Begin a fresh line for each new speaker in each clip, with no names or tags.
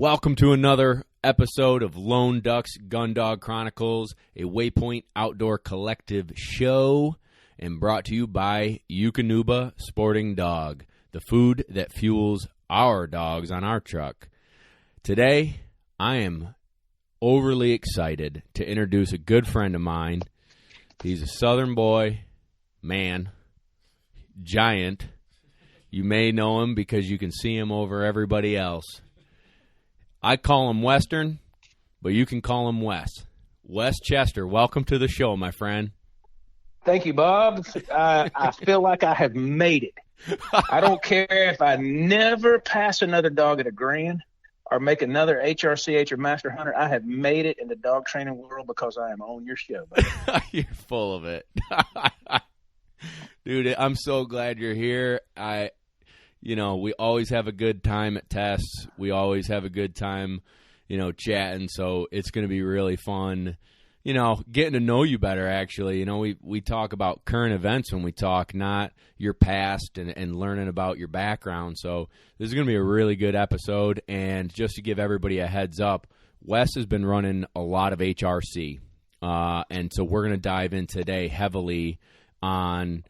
Welcome to another episode of Lone Ducks Gun Dog Chronicles, a Waypoint Outdoor Collective show, and brought to you by Eukanuba Sporting Dog, the food that fuels our dogs on our truck. Today, I am overly excited to introduce a good friend of mine. He's a Southern boy, man, giant. You may know him because you can see him over everybody else. I call him Western, but you can call him Wes. Wes Chester, welcome to the show, my friend.
Thank you, Bob. I feel like I have made it. I don't care if I never pass another dog at a grand or make another HRCH or Master Hunter. I have made it in the dog training world because I am on your show, buddy.
You're full of it. Dude, I'm so glad you're here. We always have a good time at tests. We always have a good time, chatting. So it's going to be really fun, getting to know you better, actually. We talk about current events when we talk, not your past and learning about your background. So this is going to be a really good episode. And just to give everybody a heads up, Wes has been running a lot of HRC. And so we're going to dive in today heavily on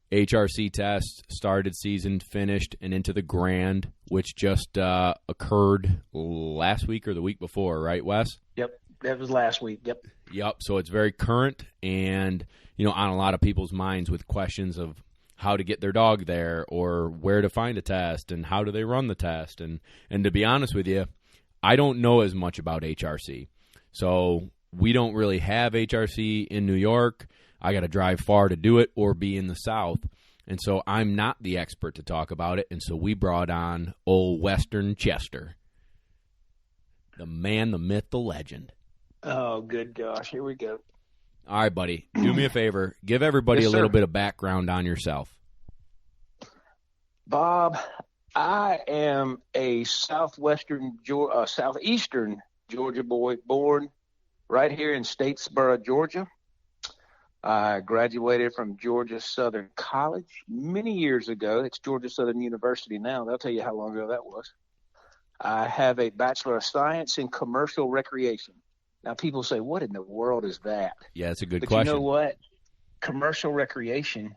HRC tests, started season, finished, and into the Grand, which just occurred last week or the week before, right, Wes?
Yep, that was last week, yep.
Yep, so it's very current and, on a lot of people's minds with questions of how to get their dog there or where to find a test and how do they run the test. And to be honest with you, I don't know as much about HRC. So we don't really have HRC in New York. I got to drive far to do it or be in the South. And so I'm not the expert to talk about it. And so we brought on old Western Chester, the man, the myth, the legend.
Oh, good gosh. Here we go.
All right, buddy. Do me a favor. Give everybody a little bit of background on yourself.
Bob, I am a southeastern Georgia boy, born right here in Statesboro, Georgia. I graduated from Georgia Southern College many years ago. It's Georgia Southern University now. They'll tell you how long ago that was. I have a Bachelor of Science in Commercial Recreation. Now, people say, what in the world is that?
Yeah, it's a good question.
But you know what? Commercial recreation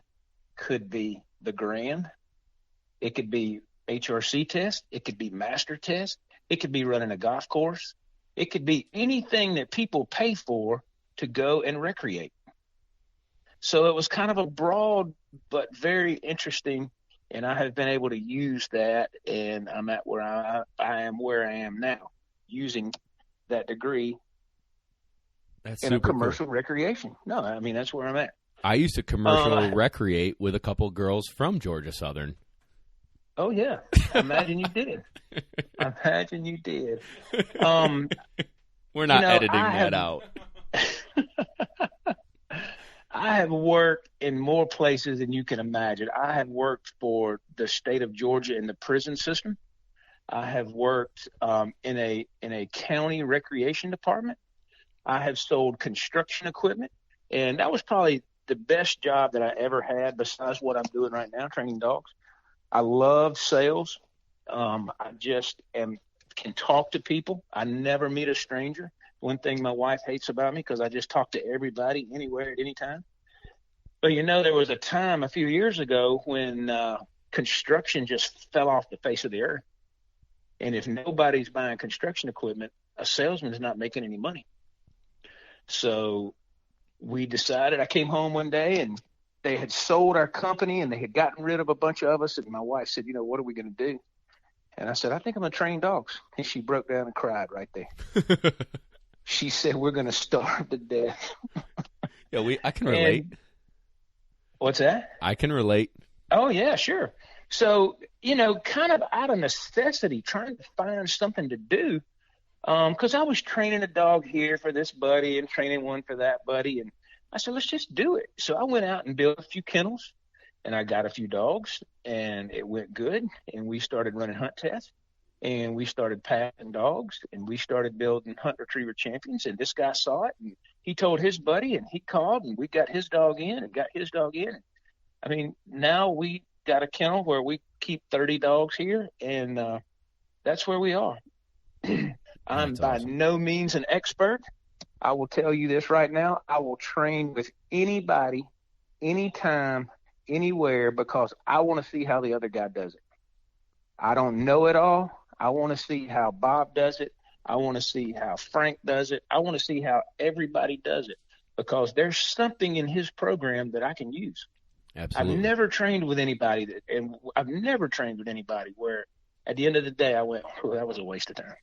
could be the Grand. It could be HRC test. It could be master test. It could be running a golf course. It could be anything that people pay for to go and recreate. So it was kind of a broad but very interesting, and I have been able to use that, and I'm at where I am now, using that degree in a commercial recreation. No, I mean, that's where I'm at.
I used to commercial recreate with a couple girls from Georgia Southern.
Oh, yeah. Imagine you did. Imagine you did.
We're not editing that out.
I have worked in more places than you can imagine. I have worked for the state of Georgia in the prison system. I have worked in a county recreation department. I have sold construction equipment, and that was probably the best job that I ever had besides what I'm doing right now, training dogs. I love sales. I just can talk to people. I never meet a stranger. One thing my wife hates about me because I just talk to everybody anywhere at any time. But, there was a time a few years ago when construction just fell off the face of the earth. And if nobody's buying construction equipment, a salesman is not making any money. So we decided, I came home one day and they had sold our company and they had gotten rid of a bunch of us. And my wife said, what are we going to do? And I said, I think I'm going to train dogs. And she broke down and cried right there. She said, we're going to starve to death.
Yeah, I can relate.
What's that?
I can relate.
Oh, yeah, sure. So, kind of out of necessity, trying to find something to do, because I was training a dog here for this buddy and training one for that buddy. And I said, let's just do it. So I went out and built a few kennels, and I got a few dogs, and it went good. And we started running hunt tests. And we started passing dogs, and we started building hunt retriever champions. And this guy saw it, and he told his buddy, and he called, and we got his dog in and got his dog in. I mean, now we got a kennel where we keep 30 dogs here, and that's where we are. I'm
That's
by
awesome.
no means an expert. I will tell you this right now. I will train with anybody, anytime, anywhere, because I want to see how the other guy does it. I don't know it all. I want to see how Bob does it. I want to see how Frank does it. I want to see how everybody does it because there's something in his program that I can use. I've
Absolutely.
never trained with anybody and I've never trained with anybody where at the end of the day I went, oh, that was a waste of time.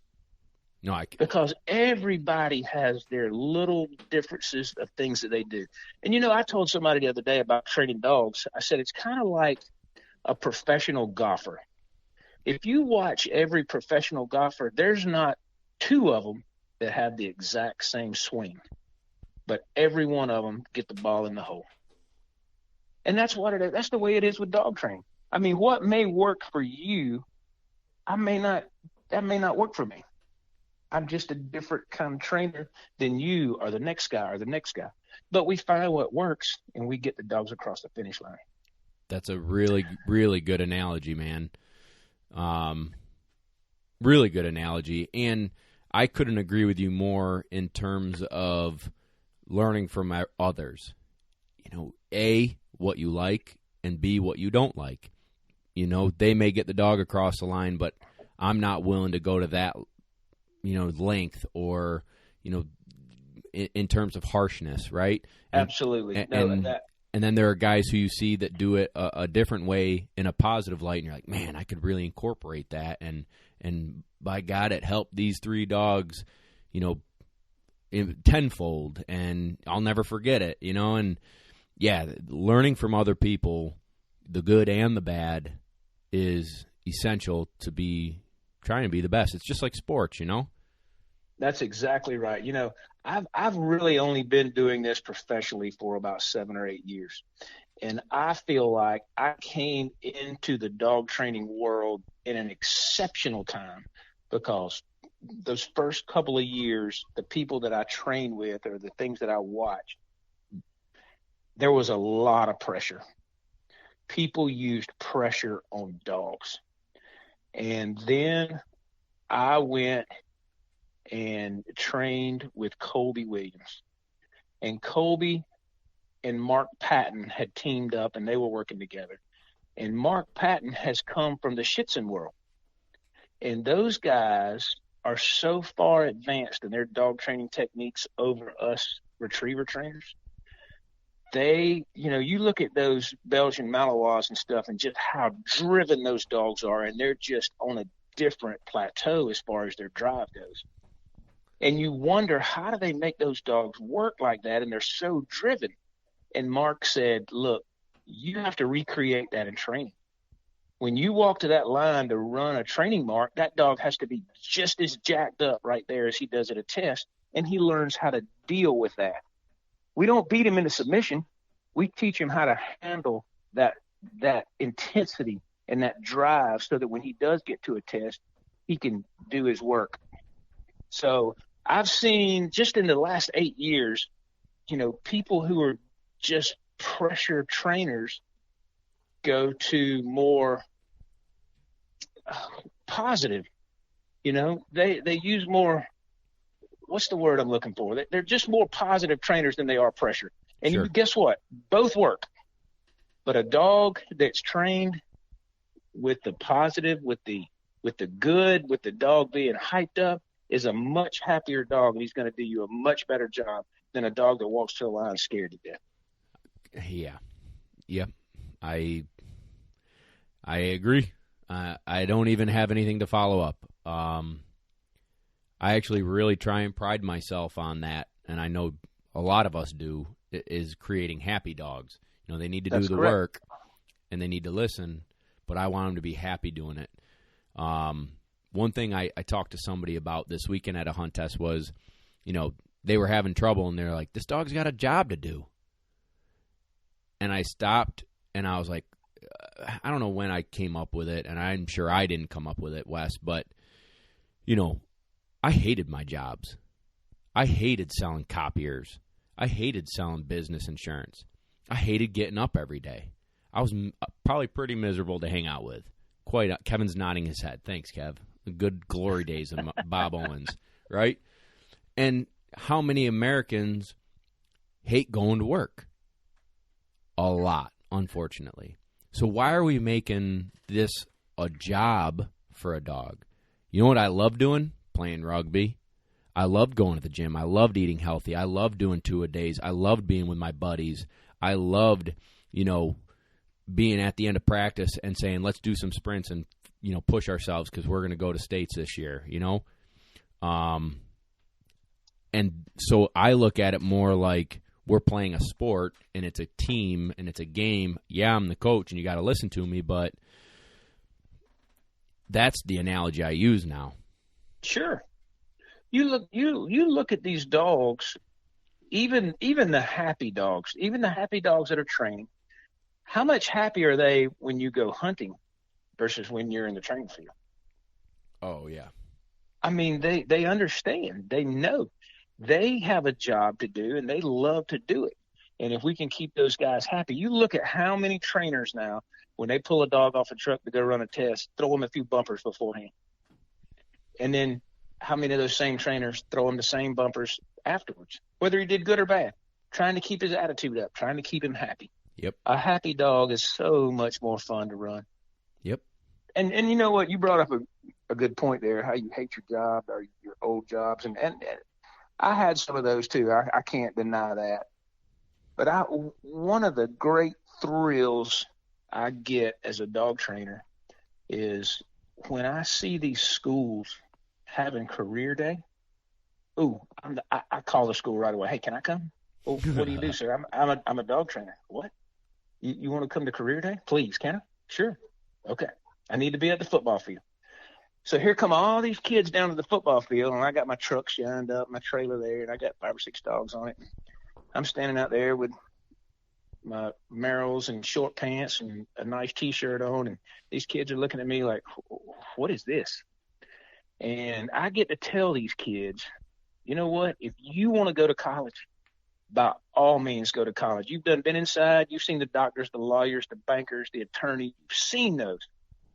No,
Because everybody has their little differences of things that they do. And I told somebody the other day about training dogs. I said it's kind of like a professional golfer. If you watch every professional golfer, there's not two of them that have the exact same swing, but every one of them get the ball in the hole. And that's what it is. That's the way it is with dog training. I mean, what may work for you, that may not work for me. I'm just a different kind of trainer than you or the next guy or the next guy. But we find what works and we get the dogs across the finish line.
that's a really, really good analogy, man. Really good analogy. And I couldn't agree with you more in terms of learning from others. A, what you like, and B, what you don't like. They may get the dog across the line, but I'm not willing to go to that, length or, in terms of harshness, right?
Absolutely.
And then there are guys who you see that do it a different way in a positive light, and you're like, man, I could really incorporate that, and by God, it helped these three dogs, tenfold, and I'll never forget it, and yeah, learning from other people, the good and the bad, is essential to trying to be the best. It's just like sports,
That's exactly right. I've really only been doing this professionally for about 7 or 8 years. And I feel like I came into the dog training world in an exceptional time because those first couple of years, the people that I trained with or the things that I watched, there was a lot of pressure. People used pressure on dogs. And then I went and trained with Colby Williams. And Colby and Mark Patton had teamed up and they were working together. And Mark Patton has come from the Schitzen world. And those guys are so far advanced in their dog training techniques over us retriever trainers. You look at those Belgian Malinois and stuff and just how driven those dogs are, and they're just on a different plateau as far as their drive goes. And you wonder, how do they make those dogs work like that? And they're so driven. And Mark said, look, you have to recreate that in training. When you walk to that line to run a training mark, that dog has to be just as jacked up right there as he does at a test, and he learns how to deal with that. We don't beat him into submission. We teach him how to handle that intensity and that drive so that when he does get to a test, he can do his work. So I've seen just in the last 8 years, people who are just pressure trainers go to more positive. They use more. What's the word I'm looking for? They're just more positive trainers than they are pressure. And
Sure.
guess what? Both work. But a dog that's trained with the positive, with the good, with the dog being hyped up, is a much happier dog, and he's going to do you a much better job than a dog that walks to the line scared to death.
Yeah. Yep. I agree. I don't even have anything to follow up. I actually really try and pride myself on that, and I know a lot of us do, is creating happy dogs. They need to do the work, and they need to listen, but I want them to be happy doing it. One thing I talked to somebody about this weekend at a hunt test was, they were having trouble, and they're like, this dog's got a job to do. And I stopped, and I was like, I don't know when I came up with it, and I'm sure I didn't come up with it, Wes, but, I hated my jobs. I hated selling copiers. I hated selling business insurance. I hated getting up every day. I was probably pretty miserable to hang out with. Kevin's nodding his head. Thanks, Kev. good glory days of Bob Owens, right? And how many Americans hate going to work? A lot, unfortunately. So why are we making this a job for a dog? You know what I love doing? Playing rugby. I loved going to the gym. I loved eating healthy. I loved doing 2-a-days. I loved being with my buddies. I loved, being at the end of practice and saying, let's do some sprints and, push ourselves because we're going to go to states this year, And so I look at it more like we're playing a sport and it's a team and it's a game. Yeah, I'm the coach and you got to listen to me, but that's the analogy I use now.
Sure. You look at these dogs, even the happy dogs, that are training. How much happier are they when you go hunting versus when you're in the training field?
Oh yeah.
I mean, they understand. They know they have a job to do and they love to do it. And if we can keep those guys happy, you look at how many trainers now, when they pull a dog off a truck to go run a test, throw them a few bumpers beforehand. And then how many of those same trainers throw him the same bumpers afterwards, whether he did good or bad, trying to keep his attitude up, trying to keep him happy.
Yep.
A happy dog is so much more fun to run.
Yep.
And you know what? You brought up a good point there, how you hate your job or your old jobs. And I had some of those too. I can't deny that. But one of the great thrills I get as a dog trainer is when I see these schools having career day. Ooh, I call the school right away. Hey, can I come? Oh, what do you do, sir? I'm a dog trainer. What? You want to come to career day? Please, can I? Sure. Okay. I need to be at the football field. So here come all these kids down to the football field, and I got my truck shined up, my trailer there, and I got 5 or 6 dogs on it. I'm standing out there with my Merrills and short pants and a nice T-shirt on, and these kids are looking at me like, what is this? And I get to tell these kids, you know what? If you want to go to college, by all means go to college. You've been inside. You've seen the doctors, the lawyers, the bankers, the attorneys. You've seen those.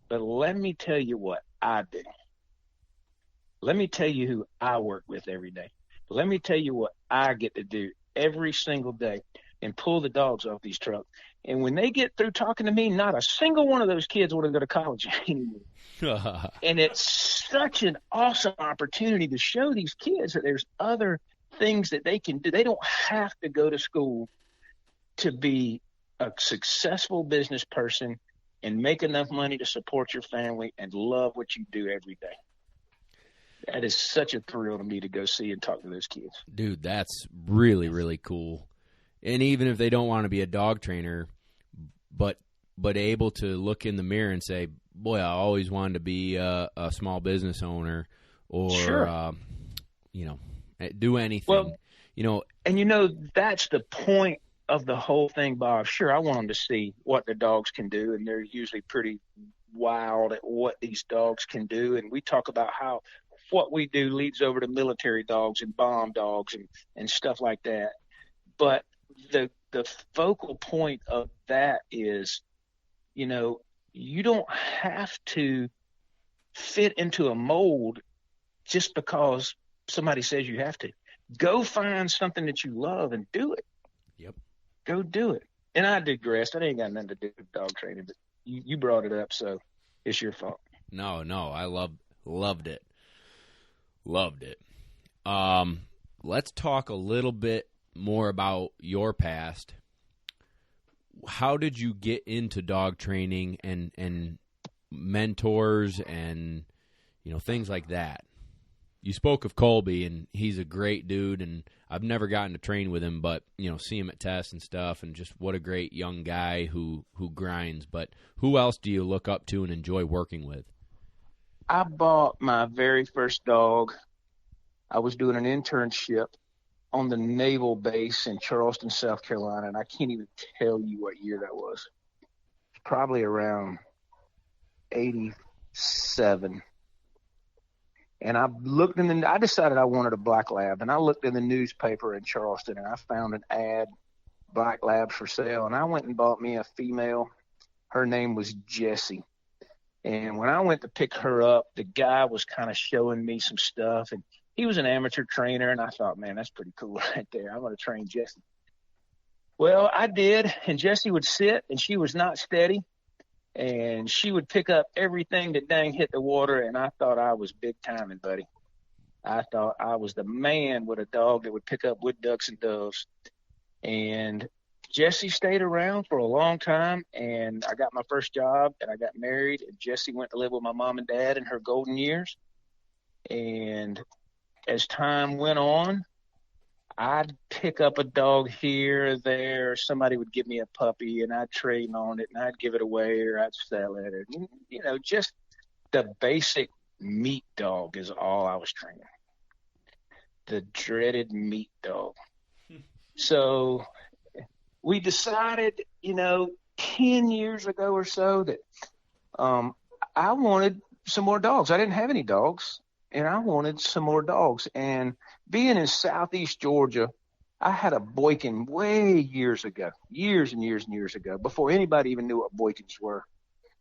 But let me tell you what I do. Let me tell you who I work with every day. Let me tell you what I get to do every single day and pull the dogs off these trucks. And when they get through talking to me, not a single one of those kids want to go to college anymore. And it's such an awesome opportunity to show these kids that there's other things that they can do. They don't have to go to school to be a successful business person and make enough money to support your family and love what you do every day. That is such a thrill to me to go see and talk to those kids.
Dude, that's really, really cool. And even if they don't want to be a dog trainer, but able to look in the mirror and say, boy, I always wanted to be a small business owner or,
sure.
Do anything.
Well, and that's the point of the whole thing, Bob. Sure, I want them to see what the dogs can do, and they're usually pretty wild at what these dogs can do. And we talk about how what we do leads over to military dogs and bomb dogs and stuff like that. But the focal point of that is, you don't have to fit into a mold just because somebody says you have to. Go find something that you love and do it.
Yep.
Go do it. And I digress. That ain't got nothing to do with dog training, but you brought it up, so it's your fault.
No, I loved it. Loved it. Let's talk a little bit more about your past. How did you get into dog training and mentors and things like that? You spoke of Colby, and he's a great dude, and I've never gotten to train with him, but see him at tests and stuff, and just what a great young guy who grinds. But who else do you look up to and enjoy working with?
I bought my very first dog. I was doing an internship on the naval base in Charleston, South Carolina, and I can't even tell you what year that was. Probably around 87. And I decided I wanted a black lab, and I looked in the newspaper in Charleston, and I found an ad, black labs for sale, and I went and bought me a female. Her name was Jessie. And when I went to pick her up, the guy was kind of showing me some stuff, and he was an amateur trainer, and I thought, man, that's pretty cool right there. I'm going to train Jessie. Well, I did, and Jessie would sit, and she was not steady, and she would pick up everything that dang hit the water, and I thought I was big timing, buddy. I thought I was the man with a dog that would pick up wood ducks and doves. And Jessie stayed around for a long time, and I got my first job, and I got married, and Jessie went to live with my mom and dad in her golden years. And as time went on, I'd pick up a dog here or there. Somebody would give me a puppy, and I'd trade on it, and I'd give it away, or I'd sell it. Or, just the basic meat dog is all I was training. The dreaded meat dog. So we decided, 10 years ago or so that I wanted some more dogs. I didn't have any dogs, and I wanted some more dogs. And being in southeast Georgia, I had a Boykin way years ago, years and years and years ago, before anybody even knew what Boykins were.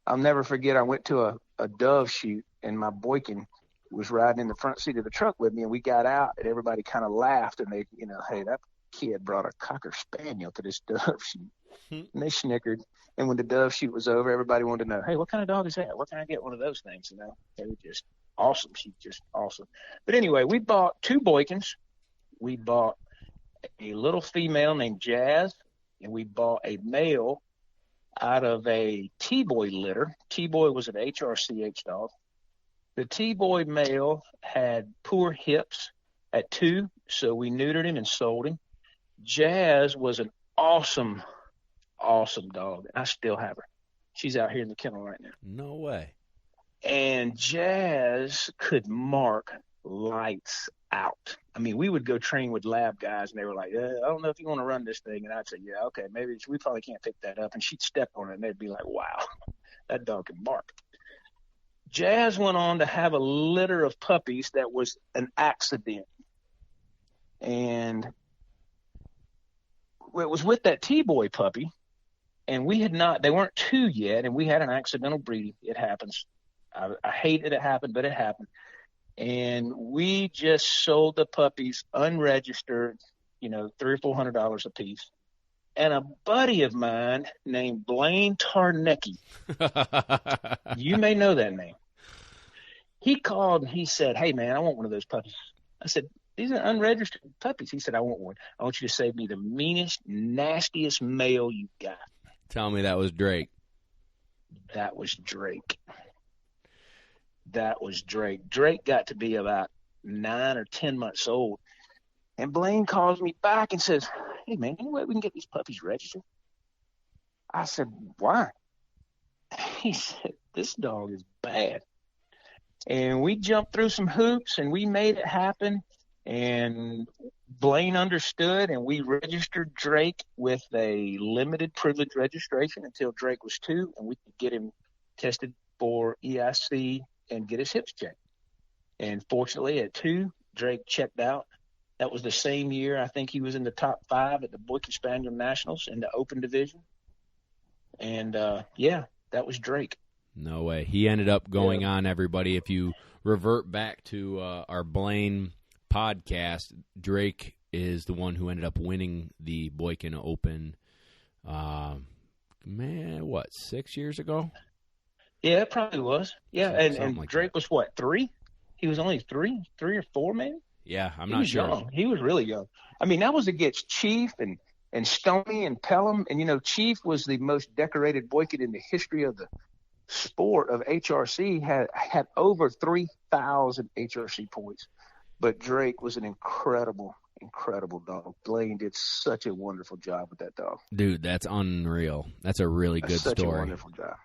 I'll never forget, I went to a dove shoot, and my Boykin was riding in the front seat of the truck with me, and we got out, and everybody kind of laughed, and they, hey, that kid brought a Cocker Spaniel to this dove shoot. And they snickered. And when the dove shoot was over, everybody wanted to know, hey, what kind of dog is that? What can I get one of those things? They were just awesome. She's just awesome. But anyway, we bought 2 Boykins. We bought a little female named Jazz, and we bought a male out of a T-Boy litter. T-Boy was an HRCH dog. The T-Boy male had poor hips at 2, so we neutered him and sold him. Jazz was an awesome dog. I still have her. She's out here in the kennel right now.
No way.
And Jazz could mark lights out. I mean, we would go train with lab guys, and they were like, I don't know if you want to run this thing. And I'd say, yeah, okay, maybe we probably can't pick that up. And she'd step on it, and they'd be like, wow, that dog can mark. Jazz went on to have a litter of puppies that was an accident. And it was with that T-Boy puppy, and they weren't 2 yet, and we had an accidental breeding. It happens. I hate that it happened, but it happened. And we just sold the puppies unregistered, $300 or $400 a piece. And a buddy of mine named Blaine Tarnecki, you may know that name. He called and he said, hey, man, I want one of those puppies. I said, these are unregistered puppies. He said, I want one. I want you to save me the meanest, nastiest male you got.
Tell me that was Drake.
That was Drake. Drake got to be about 9 or 10 months old. And Blaine calls me back and says, hey, man, any way we can get these puppies registered? I said, why? He said, this dog is bad. And we jumped through some hoops, and we made it happen. And Blaine understood, and we registered Drake with a limited privilege registration until Drake was 2, and we could get him tested for EIC and get his hips checked. And fortunately, at 2, Drake checked out. That was the same year I think he was in the top 5 at the Boykin Spaniel Nationals in the open division. And, that was Drake.
No way. He ended up going on, everybody. If you revert back to our Blaine podcast, Drake is the one who ended up winning the Boykin Open, 6 years ago?
Yeah, it probably was. Yeah, and
like
Drake was what, 3? He was only 3 or 4, maybe?
Yeah, I'm not sure.
Young. He was really young. I mean, that was against Chief and Stoney and Pelham. And, Chief was the most decorated Boykin in the history of the sport of HRC, had over 3,000 HRC points. But Drake was an incredible dog. Blaine did such a wonderful job with that dog.
Dude, that's unreal. That's a really good story.
Such a wonderful job.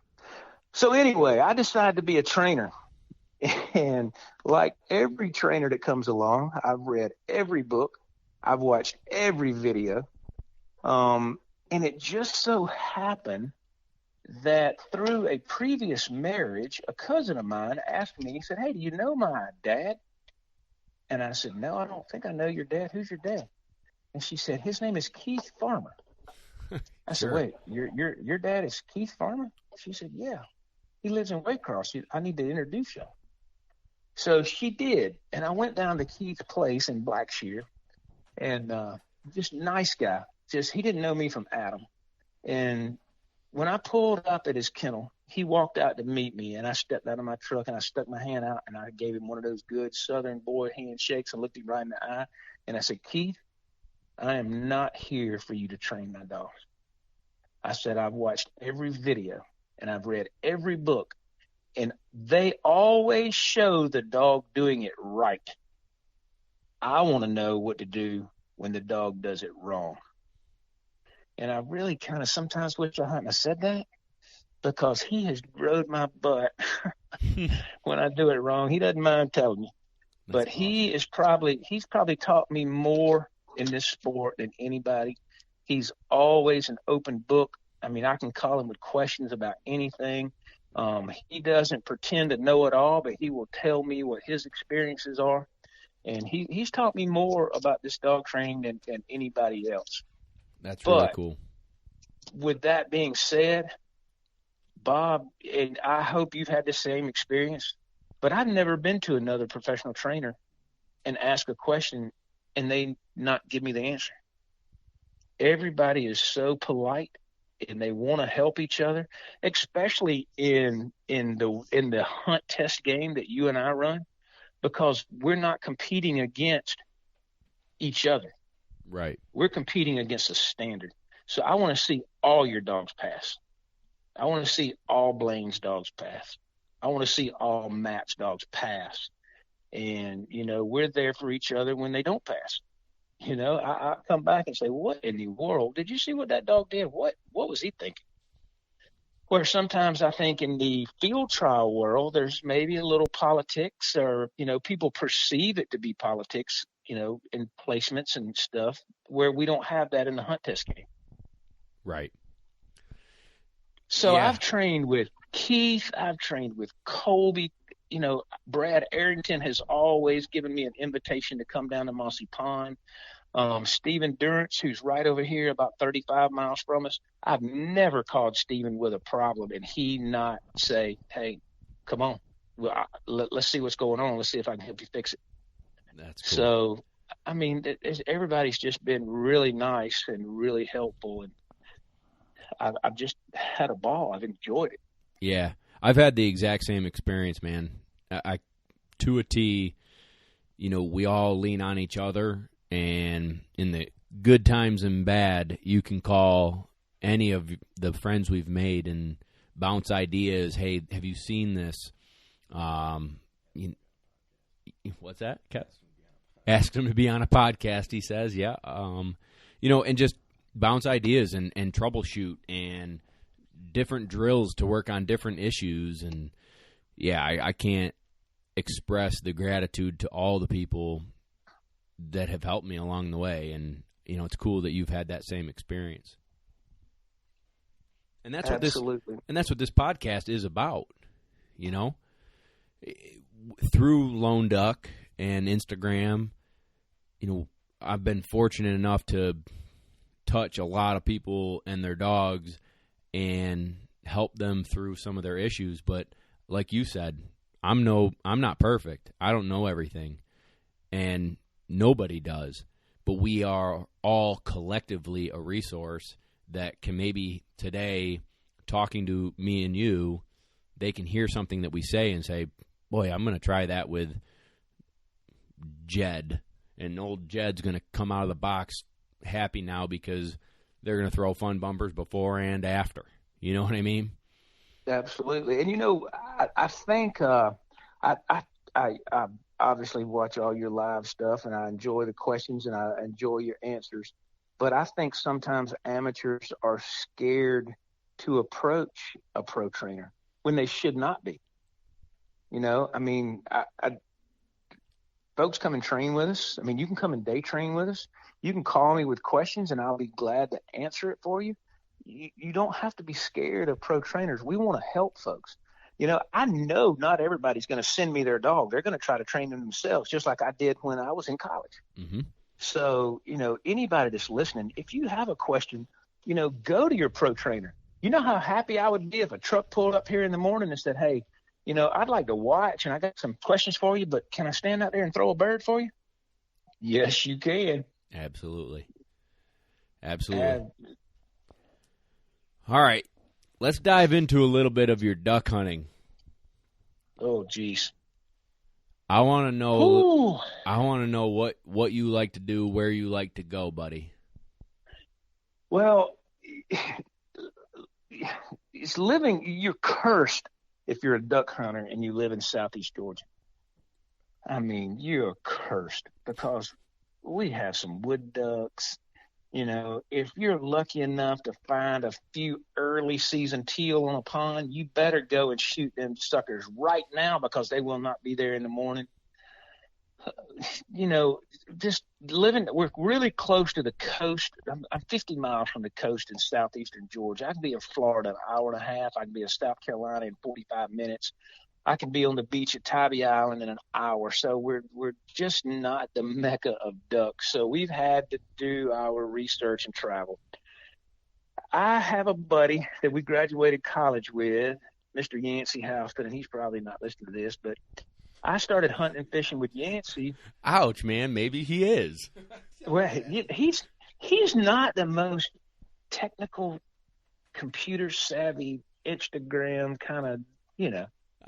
So anyway, I decided to be a trainer. And like every trainer that comes along, I've read every book. I've watched every video. And it just so happened that through a previous marriage, a cousin of mine asked me, he said, hey, do you know my dad? And I said, no, I don't think I know your dad. Who's your dad? And she said, his name is Keith Farmer. I said, wait, your dad is Keith Farmer? She said, yeah. He lives in Waycross. I need to introduce y'all. So she did. And I went down to Keith's place in Blackshear, and just nice guy. Just, he didn't know me from Adam. And when I pulled up at his kennel, he walked out to meet me, and I stepped out of my truck, and I stuck my hand out, and I gave him one of those good Southern boy handshakes and looked him right in the eye. And I said, Keith, I am not here for you to train my dogs. I said, I've watched every video, and I've read every book, and they always show the dog doing it right. I want to know what to do when the dog does it wrong. And I really kind of sometimes wish I hadn't said that, because he has rode my butt when I do it wrong. He doesn't mind telling me. But awesome. He's probably taught me more in this sport than anybody. He's always an open book. I mean, I can call him with questions about anything. He doesn't pretend to know it all, but he will tell me what his experiences are. And he's taught me more about this dog training than anybody else.
That's really cool.
With that being said, Bob, and I hope you've had the same experience, but I've never been to another professional trainer and ask a question and they not give me the answer. Everybody is so polite and they want to help each other, especially in the hunt test game that you and I run, because we're not competing against each other.
Right.
We're competing against a standard. So I want to see all your dogs pass. I want to see all Blaine's dogs pass. I want to see all Matt's dogs pass. And, we're there for each other when they don't pass. I come back and say, what in the world? Did you see what that dog did? What was he thinking? Where sometimes I think in the field trial world, there's maybe a little politics, or, people perceive it to be politics, in placements and stuff, where we don't have that in the hunt test game.
Right.
So yeah. I've trained with Keith. I've trained with Colby. Brad Arrington has always given me an invitation to come down to Mossy Pond. Stephen Durrance, who's right over here about 35 miles from us, I've never called Stephen with a problem and he not say, hey, come on. Well, let's see what's going on. Let's see if I can help you fix it.
That's cool.
So, I mean, everybody's just been really nice and really helpful. And I've just had a ball. I've enjoyed it.
Yeah. I've had the exact same experience, man. I to a T, we all lean on each other, and in the good times and bad, you can call any of the friends we've made and bounce ideas. Hey, have you seen this? What's that, Kev? Asked him to be on a podcast, he says, yeah. And just bounce ideas and troubleshoot and different drills to work on different issues. And yeah, I can't express the gratitude to all the people that have helped me along the way. And it's cool that you've had that same experience. And that's
Absolutely.
What this podcast is about. Through Lone Duck and Instagram, I've been fortunate enough to touch a lot of people and their dogs and help them through some of their issues. But like you said, I'm not perfect. I don't know everything, and nobody does. But we are all collectively a resource that can maybe today, talking to me and you, they can hear something that we say and say, boy, I'm going to try that with Jed. And old Jed's going to come out of the box happy now because they're going to throw fun bumpers before and after. You know what I mean?
Absolutely. And, I think I obviously watch all your live stuff, and I enjoy the questions and I enjoy your answers. But I think sometimes amateurs are scared to approach a pro trainer when they should not be. Folks come and train with us. I mean, you can come and day train with us. You can call me with questions, and I'll be glad to answer it for you. You don't have to be scared of pro trainers. We want to help folks. I know not everybody's going to send me their dog. They're going to try to train them themselves, just like I did when I was in college.
Mm-hmm.
So, anybody that's listening, if you have a question, go to your pro trainer. You know how happy I would be if a truck pulled up here in the morning and said, "Hey, I'd like to watch, and I got some questions for you, but can I stand out there and throw a bird for you?" Yes, you can.
Absolutely.
Uh,
All right. Let's dive into a little bit of your duck hunting.
oh, geez.
I want to know.
Ooh.
I want to know what you like to do, where you like to go, buddy.
Well, you're cursed if you're a duck hunter and you live in Southeast Georgia. I mean, you're cursed because we have some wood ducks. If you're lucky enough to find a few early season teal on a pond, you better go and shoot them suckers right now because they will not be there in the morning. Just we're really close to the coast. I'm 50 miles from the coast in southeastern Georgia. I can be in Florida in an hour and a half. I can be in South Carolina in 45 minutes. I can be on the beach at Tybee Island in an hour. So we're just not the mecca of ducks. So we've had to do our research and travel. I have a buddy that we graduated college with, Mr. Yancey Houston, and he's probably not listening to this, but I started hunting and fishing with Yancey.
Ouch, man. Maybe he is.
Well, he's not the most technical, computer savvy, Instagram kind of,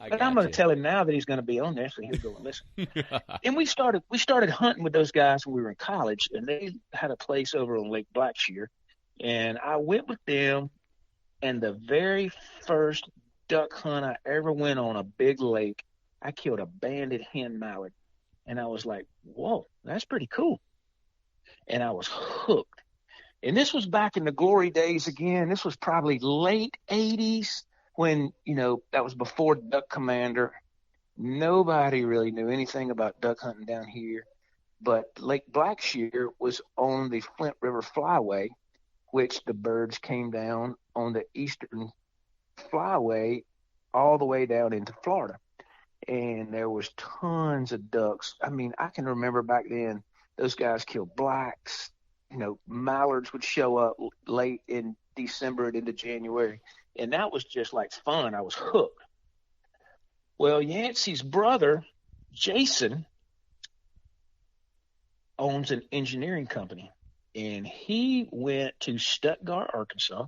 But I'm going to tell him now that he's going to be on there, so he'll go and listen. And we started hunting with those guys when we were in college, and they had a place over on Lake Blackshear, and I went with them. And the very first duck hunt I ever went on a big lake, I killed a banded hen mallard, and I was like, "Whoa, that's pretty cool." And I was hooked. And this was back in the glory days again. This was probably late 80s. When, that was before Duck Commander. Nobody really knew anything about duck hunting down here. But Lake Blackshear was on the Flint River Flyway, which the birds came down on the eastern flyway all the way down into Florida. And there was tons of ducks. I mean, I can remember back then, those guys killed blacks. Mallards would show up late in December and into January. And that was just like fun. I was hooked. Well, Yancey's brother, Jason, owns an engineering company. And he went to Stuttgart, Arkansas,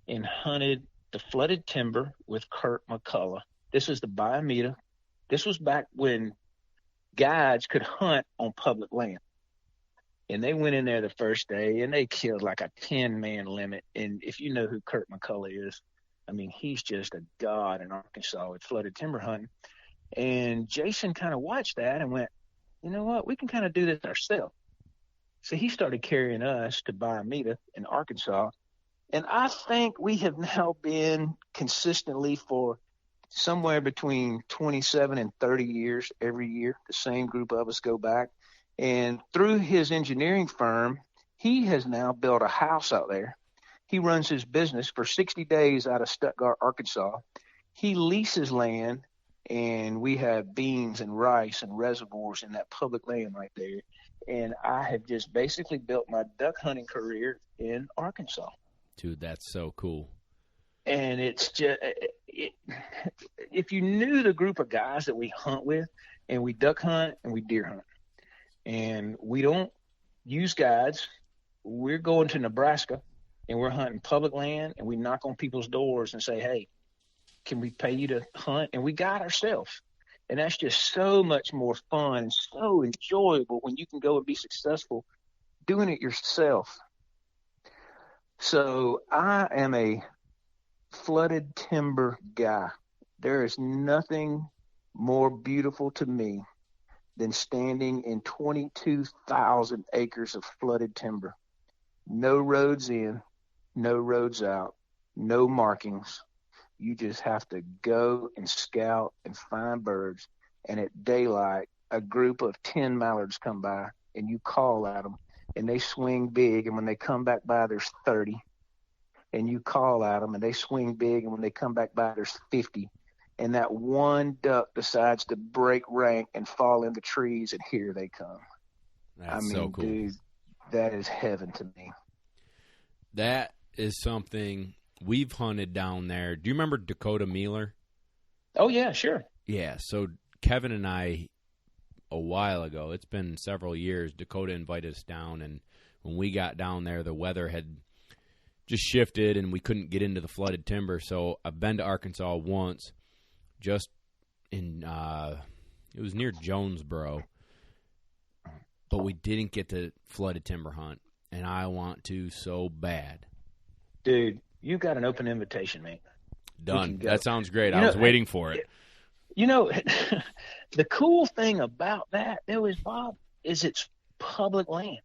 and hunted the flooded timber with Kurt McCullough. This was the Biomeda. This was back when guides could hunt on public land. And they went in there the first day, and they killed like a 10-man limit. And if you know who Kurt McCullough is, I mean, he's just a god in Arkansas with flooded timber hunting. And Jason kind of watched that and went, you know what, we can kind of do this ourselves. So he started carrying us to Biomeda in Arkansas. And I think we have now been consistently for somewhere between 27 and 30 years every year. The same group of us go back. And through his engineering firm, he has now built a house out there. He runs his business for 60 days out of Stuttgart, Arkansas. He leases land, and we have beans and rice and reservoirs in that public land right there. And I have just basically built my duck hunting career in Arkansas.
Dude, that's so cool.
And it's just, if you knew the group of guys that we hunt with, and we duck hunt and we deer hunt, and we don't use guides. We're going to Nebraska, and we're hunting public land, and we knock on people's doors and say, "Hey, can we pay you to hunt?" And we guide ourselves. And that's just so much more fun and so enjoyable when you can go and be successful doing it yourself. So I am a flooded timber guy. There is nothing more beautiful to me than standing in 22,000 acres of flooded timber. No roads in, no roads out, no markings. You just have to go and scout and find birds. And at daylight, a group of 10 mallards come by, and you call at them, and they swing big. And when they come back by, there's 30. And you call at them, and they swing big. And when they come back by, there's 50. And that one duck decides to break rank and fall in the trees, and here they come.
That's so cool.
Dude, that is heaven to me.
That is something we've hunted down there. Do you remember Dakota Mealer?
Oh, yeah, sure.
Yeah, so Kevin and I, a while ago, it's been several years, Dakota invited us down, and when we got down there, the weather had just shifted, and we couldn't get into the flooded timber. So I've been to Arkansas once, just in, it was near Jonesboro, but we didn't get to flooded timber hunt, and I want to so bad.
Dude, you got an open invitation, man.
Done. That sounds great. I was waiting for it.
You know, the cool thing about that, Bob, is it's public land.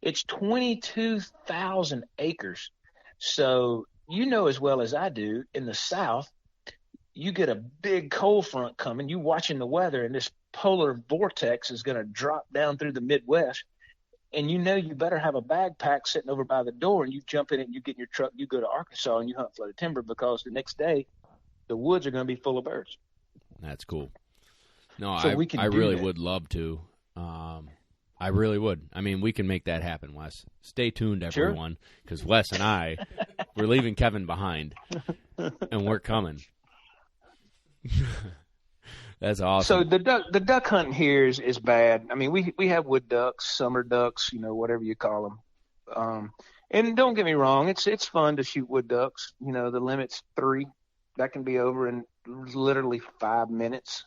It's 22,000 acres. So you know as well as I do, in the South, you get a big cold front coming. You watching the weather, and this polar vortex is going to drop down through the Midwest. And you know you better have a backpack sitting over by the door, and you jump in it, and you get in your truck, you go to Arkansas, and you hunt flooded timber, because the next day the woods are going to be full of birds.
That's cool. No,
so
I really would love to. I really would. I mean, we can make that happen, Wes. Stay tuned, everyone, because Wes and I, we're leaving Kevin behind, and we're coming. That's awesome.
So the duck hunting here is bad. I mean, we have wood ducks, summer ducks, whatever you call them. And don't get me wrong, it's fun to shoot wood ducks. The limit's 3. That can be over in literally 5 minutes,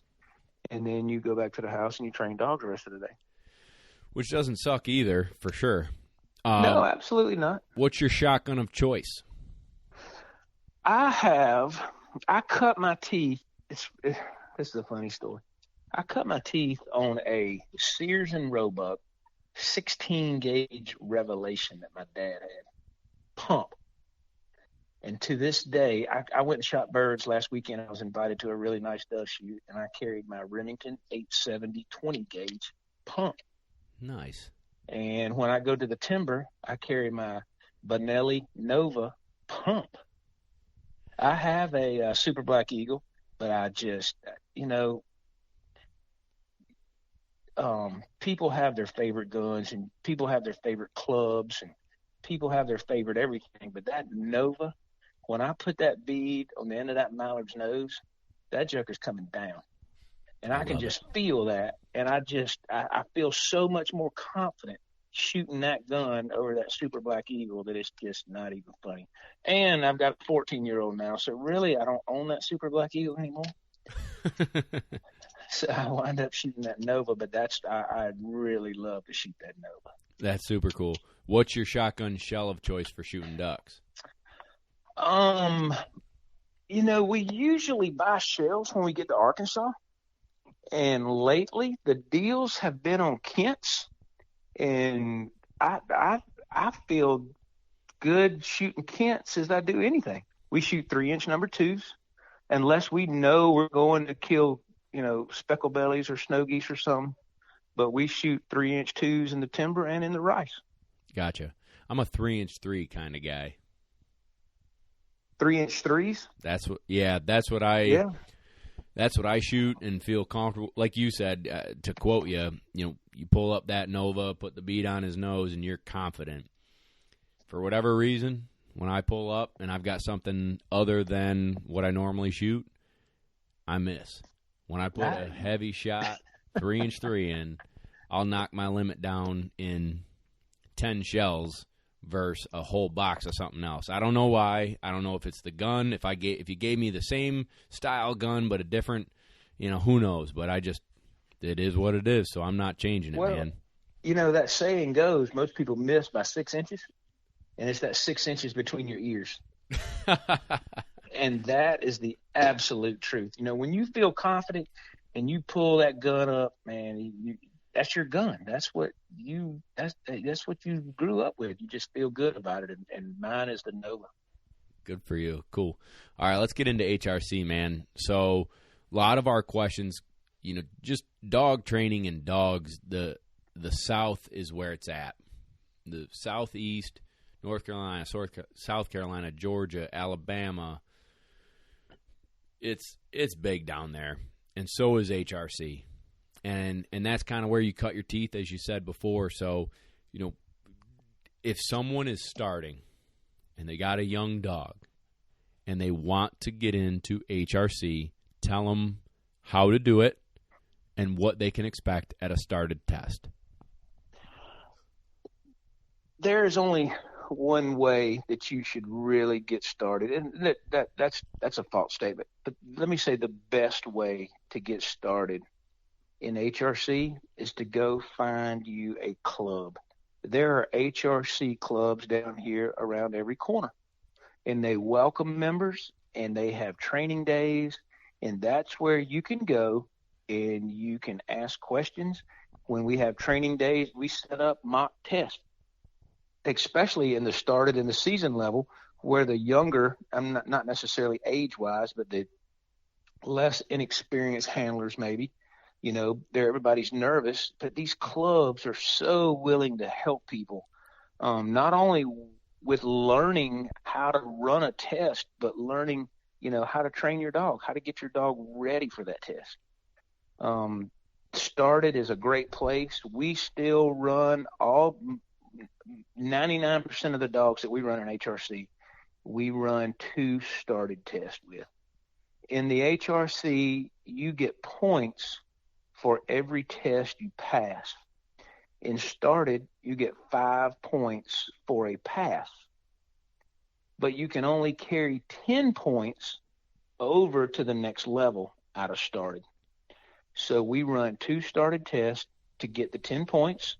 and then you go back to the house and you train dogs the rest of the day.
Which doesn't suck either, for sure.
No, absolutely not.
What's your shotgun of choice?
I cut my teeth. This is a funny story. I cut my teeth on a Sears and Roebuck 16-gauge Revelation that my dad had. Pump. And to this day, I went and shot birds last weekend. I was invited to a really nice dove shoot, and I carried my Remington 870 20-gauge pump.
Nice.
And when I go to the timber, I carry my Benelli Nova pump. I have a Super Black Eagle, but I just, people have their favorite guns, and people have their favorite clubs, and people have their favorite everything. But that Nova, when I put that bead on the end of that mallard's nose, that joker's coming down. And I can just feel that. And I feel so much more confident shooting that gun over that Super Black Eagle that it's just not even funny. And I've got a 14-year-old now, so really I don't own that Super Black Eagle anymore. So I wind up shooting that Nova, but I really love to shoot that Nova.
That's super cool. What's your shotgun shell of choice for shooting ducks?
We usually buy shells when we get to Arkansas. And lately, the deals have been on Kent's, and I feel good shooting Kent's as I do anything. We shoot 3-inch number 2s, unless we know we're going to kill, speckle bellies or snow geese or something. But we shoot 3-inch 2s in the timber and in the rice.
Gotcha. I'm a 3-inch 3 kind of guy.
3-inch 3s?
That's what I shoot and feel comfortable. Like you said, to quote you, you pull up that Nova, put the bead on his nose, and you're confident. For whatever reason, when I pull up and I've got something other than what I normally shoot, I miss. When I put a heavy shot, 3-inch 3 in, I'll knock my limit down in 10 shells versus a whole box of something else. I don't know why. I don't know if it's the gun. If you gave me the same style gun but a different, who knows? But it is what it is. So I'm not changing it, man.
That saying goes, most people miss by 6 inches, and it's that 6 inches between your ears. And that is the absolute truth. When you feel confident and you pull that gun up, man, that's your gun. That's what you grew up with. You just feel good about it, and mine is the Nova.
Good for you. Cool. All right, let's get into HRC, man. So a lot of our questions, just dog training and dogs, the South is where it's at. The Southeast, North Carolina, South Carolina, Georgia, Alabama, it's big down there, and so is HRC. And that's kind of where you cut your teeth, as you said before. So, if someone is starting and they got a young dog, and they want to get into HRC, tell them how to do it and what they can expect at a started test.
There is only one way that you should really get started, and that's a false statement. But let me say the best way to get started in HRC is to go find you a club. There are HRC clubs down here around every corner, and they welcome members, and they have training days, and that's where you can go and you can ask questions. When we have training days, we set up mock tests, especially in the started in the season level, where the younger, I'm not necessarily age-wise, but the less inexperienced handlers maybe, everybody's nervous, but these clubs are so willing to help people, not only with learning how to run a test, but learning, how to train your dog, how to get your dog ready for that test. Started is a great place. We still run 99% of the dogs that we run in HRC, we run 2 started tests with. In the HRC, you get points for every test you pass. In started, you get 5 points for a pass. But you can only carry 10 points over to the next level out of started. So we run 2 started tests to get the 10 points,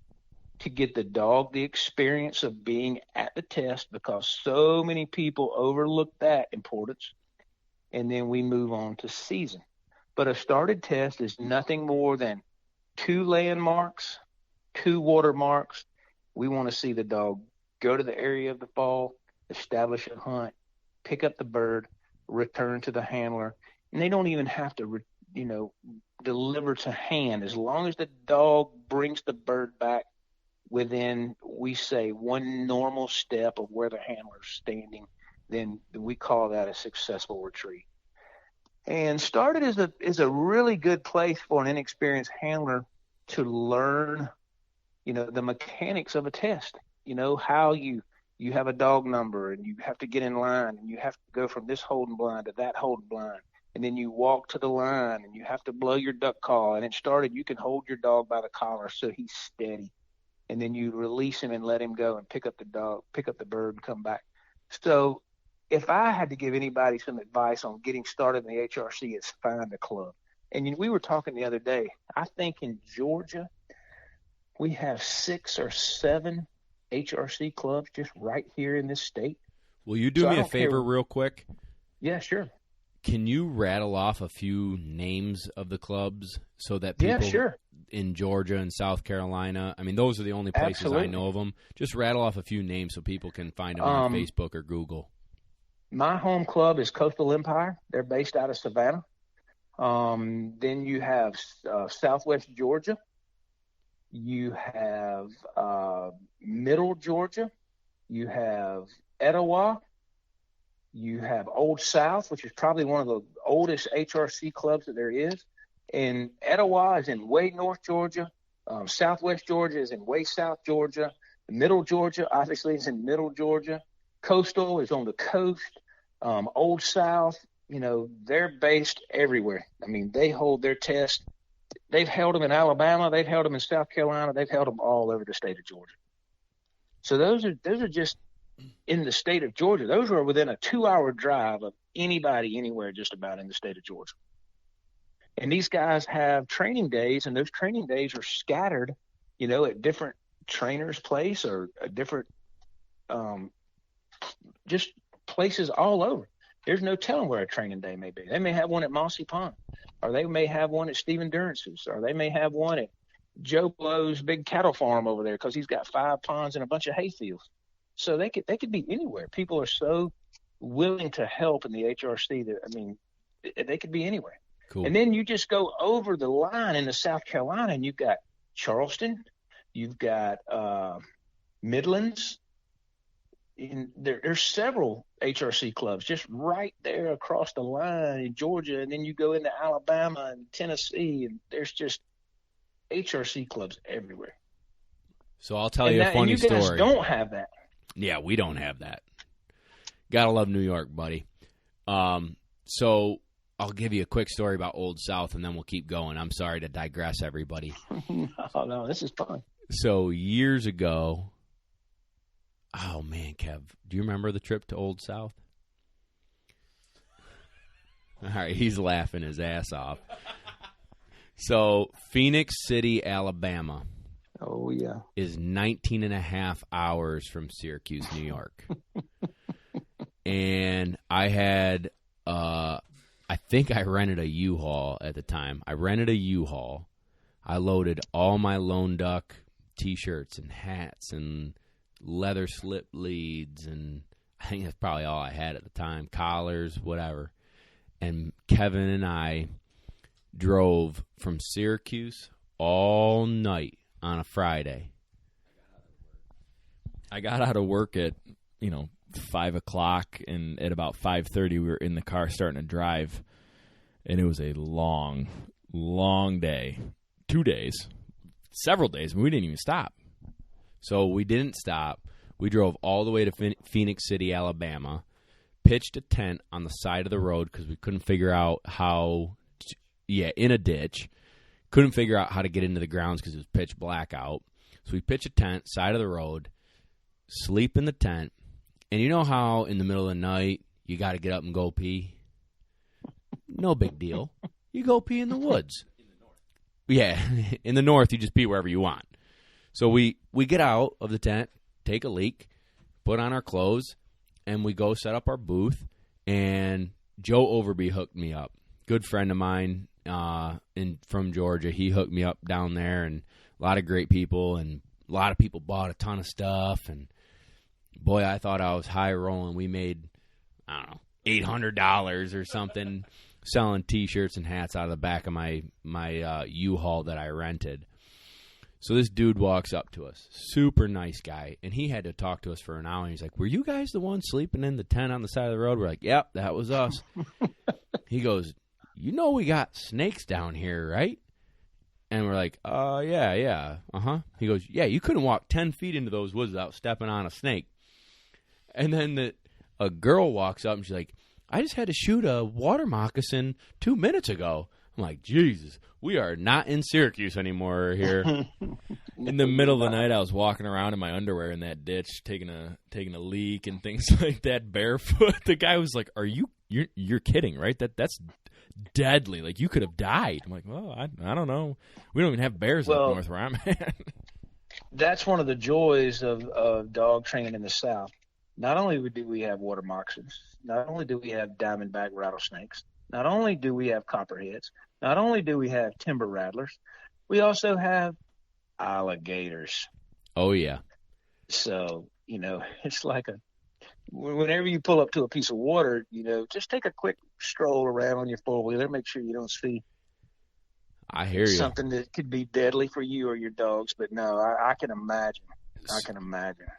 to get the dog the experience of being at the test, because so many people overlook that importance. And then we move on to season. But a started test is nothing more than 2 landmarks, 2 watermarks. We want to see the dog go to the area of the fall, establish a hunt, pick up the bird, return to the handler. And they don't even have to, deliver to hand. As long as the dog brings the bird back within, we say, 1 normal step of where the handler's standing, then we call that a successful retrieve. And started is a really good place for an inexperienced handler to learn, the mechanics of a test. How you have a dog number, and you have to get in line, and you have to go from this holding blind to that holding blind. And then you walk to the line, and you have to blow your duck call. And it started, you can hold your dog by the collar so he's steady. And then you release him and let him go and pick up the bird and come back. So if I had to give anybody some advice on getting started in the HRC, it's find a club. And we were talking the other day, I think in Georgia, we have 6 or 7 HRC clubs just right here in this state.
Will you do me a favor real quick?
Yeah, sure.
Can you rattle off a few names of the clubs so that people in Georgia and South Carolina, those are the only places I know of them. Just rattle off a few names so people can find them on Facebook or Google.
My home club is Coastal Empire. They're based out of Savannah. Then you have Southwest Georgia. You have Middle Georgia. You have Etowah. You have Old South, which is probably one of the oldest HRC clubs that there is. And Etowah is in way North Georgia. Southwest Georgia is in way South Georgia. Middle Georgia, obviously, is in Middle Georgia. Coastal is on the coast. Old South, they're based everywhere. They hold their tests. They've held them in Alabama. They've held them in South Carolina. They've held them all over the state of Georgia. So those are just in the state of Georgia. Those are within a 2-hour drive of anybody, anywhere, just about in the state of Georgia. And these guys have training days, and those training days are scattered, at different trainers' place or different just places all over. There's no telling where a training day may be. They may have one at Mossy Pond, or they may have one at Stephen Durance's, or they may have one at Joe Blow's big cattle farm over there because he's got 5 ponds and a bunch of hay fields. So they could be anywhere. People are so willing to help in the HRC that, they could be anywhere.
Cool.
And then you just go over the line into South Carolina, and you've got Charleston, you've got Midlands. There's several HRC clubs just right there across the line in Georgia, and then you go into Alabama and Tennessee, and there's just HRC clubs everywhere.
So I'll tell you a funny story.
You guys don't have that.
Yeah, we don't have that. Gotta love New York, buddy. So I'll give you a quick story about Old South, and then we'll keep going. I'm sorry to digress, everybody.
No, this is fun.
So years ago, oh, man, Kev, do you remember the trip to Old South? All right, he's laughing his ass off. So Phoenix City, Alabama.
Oh, yeah.
Is 19 and a half hours from Syracuse, New York. And I had, I think I rented a U-Haul at the time. I rented a U-Haul. I loaded all my Lone Duck T-shirts and hats and leather slip leads, and I think that's probably all I had at the time, collars, whatever. And Kevin and I drove from Syracuse all night on a Friday.
I got out of work at 5 o'clock, and at about 5:30 we were in the car starting to drive, and it was a long day. 2 days, several days. We didn't even stop.
So we didn't stop. We drove all the way to Phoenix City, Alabama, pitched a tent on the side of the road because we couldn't figure out how in a ditch. Couldn't figure out how to get into the grounds because it was pitch black out. So we pitch a tent, side of the road, sleep in the tent, and you know how in the middle of the night you got to get up and go pee? No big deal. You go pee in the woods. In the north. Yeah, in the north you just pee wherever you want. So we get out of the tent, take a leak, put on our clothes, and we go set up our booth, and Joe Overby hooked me up. Good friend of mine from Georgia. He hooked me up down there, and a lot of great people, and a lot of people bought a ton of stuff, and boy, I thought I was high rolling. We made, I don't know, $800 or something selling T-shirts and hats out of the back of my U-Haul that I rented. So this dude walks up to us, super nice guy, and he had to talk to us for an hour. He's like, "Were you guys the ones sleeping in the tent on the side of the road?" We're like, "Yep, that was us." He goes, "You know we got snakes down here, right?" And we're like, yeah, uh-huh. He goes, "Yeah, you couldn't walk 10 feet into those woods without stepping on a snake." And then a girl walks up, and she's like, "I just had to shoot a water moccasin 2 minutes ago." I'm like, Jesus, we are not in Syracuse anymore here.
In the middle of the night, I was walking around in my underwear in that ditch, taking a leak and things like that, barefoot. The guy was like, "You're kidding, right? That's deadly. Like, you could have died." I'm like, "Well, I don't know. We don't even have bears up north where I'm at."
That's one of the joys of dog training in the South. Not only do we have water moccasins, not only do we have diamondback rattlesnakes, not only do we have copperheads, not only do we have timber rattlers, we also have alligators.
Oh, yeah.
So, it's like whenever you pull up to a piece of water, just take a quick stroll around on your four-wheeler, make sure you don't see
I hear you.
something that could be deadly for you or your dogs. But no, I can imagine.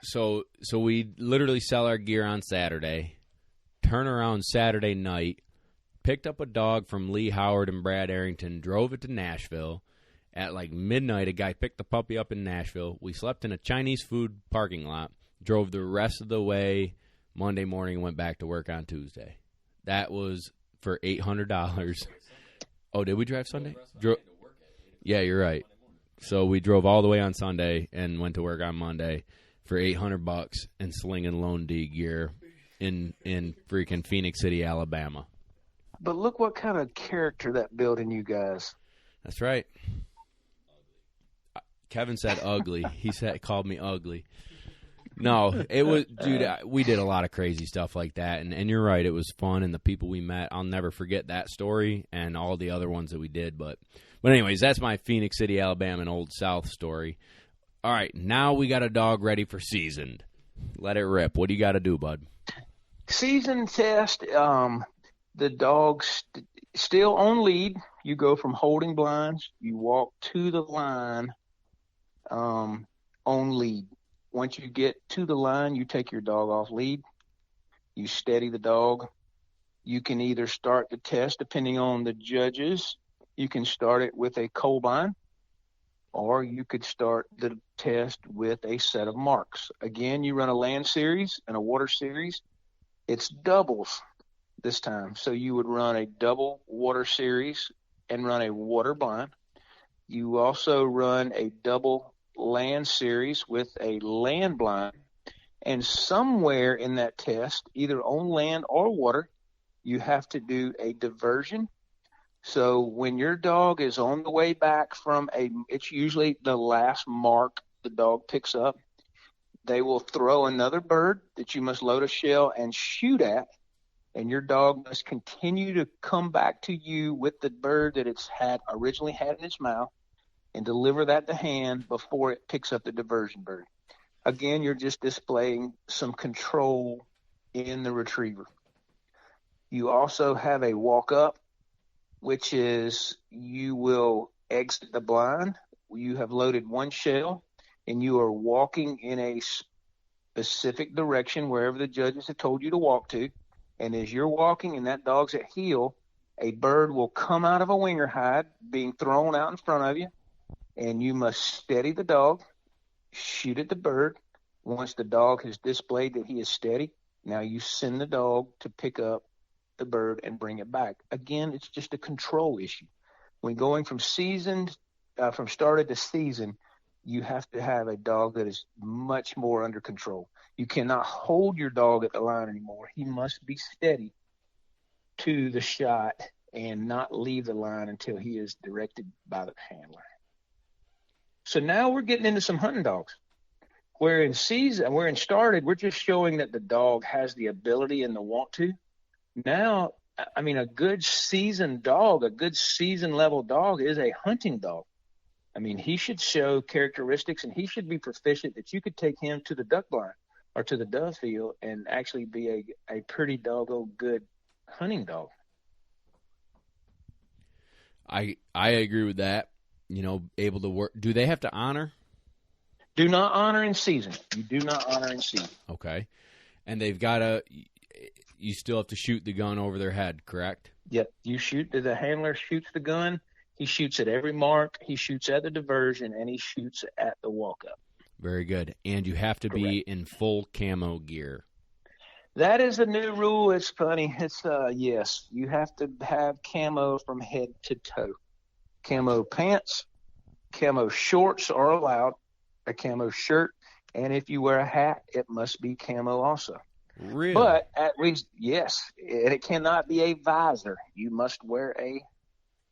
So
we literally sell our gear on Saturday, turn around Saturday night, picked up a dog from Lee Howard and Brad Arrington, drove it to Nashville. At like midnight, a guy picked the puppy up in Nashville. We slept in a Chinese food parking lot, drove the rest of the way Monday morning, and went back to work on Tuesday. That was for $800. Oh, did we drive Sunday? Yeah, you're right. So we drove all the way on Sunday and went to work on Monday for $800 and slinging Lone D gear in freaking Phoenix City, Alabama.
But look what kind of character that built in you guys.
That's right. Kevin said ugly. He called me ugly. No, it was, dude, we did a lot of crazy stuff like that. And you're right, it was fun. And the people we met, I'll never forget that story and all the other ones that we did. But anyways, that's my Phoenix City, Alabama and Old South story. All right, now we got a dog ready for seasoned. Let it rip. What do you got to do, bud?
Season test, the dog's still on lead. You go from holding blinds, you walk to the line on lead. Once you get to the line, you take your dog off lead. You steady the dog. You can either start the test, depending on the judges. You can start it with a cold blind, or you could start the test with a set of marks. Again, you run a land series and a water series. It's doubles. this time. So you would run a double water series and run a water blind. You also run a double land series with a land blind. And somewhere in that test, either on land or water, you have to do a diversion. So when your dog is on the way back from it's usually the last mark the dog picks up, they will throw another bird that you must load a shell and shoot at, and your dog must continue to come back to you with the bird that it's originally had in its mouth and deliver that to hand before it picks up the diversion bird. Again, you're just displaying some control in the retriever. You also have a walk up, which is you will exit the blind. You have loaded one shell, and you are walking in a specific direction wherever the judges have told you to walk to. And as you're walking and that dog's at heel, a bird will come out of a winger hide being thrown out in front of you, and you must steady the dog, shoot at the bird. Once the dog has displayed that he is steady, now you send the dog to pick up the bird and bring it back. Again, it's just a control issue. When going from started to season, you have to have a dog that is much more under control. You cannot hold your dog at the line anymore. He must be steady to the shot and not leave the line until he is directed by the handler. So now we're getting into some hunting dogs. Where in started, we're just showing that the dog has the ability and the want to. Now, I mean, a good seasoned dog, a good season level dog is a hunting dog. I mean, he should show characteristics and he should be proficient that you could take him to the duck blind or to the dove field and actually be a pretty doggone good hunting dog.
I agree with that. You know, able to work. Do they have to honor?
Do not honor in season. You do not honor in season.
Okay. And they've got to, you still have to shoot the gun over their head, correct?
Yep. The handler shoots the gun. He shoots at every mark. He shoots at the diversion, and he shoots at the walk-up.
Very good. And you have to be in full camo gear.
That is a new rule. It's funny. It's, yes, you have to have camo from head to toe. Camo pants, camo shorts are allowed, a camo shirt, and if you wear a hat, it must be camo also.
Really?
But at least, yes, and it cannot be a visor. You must wear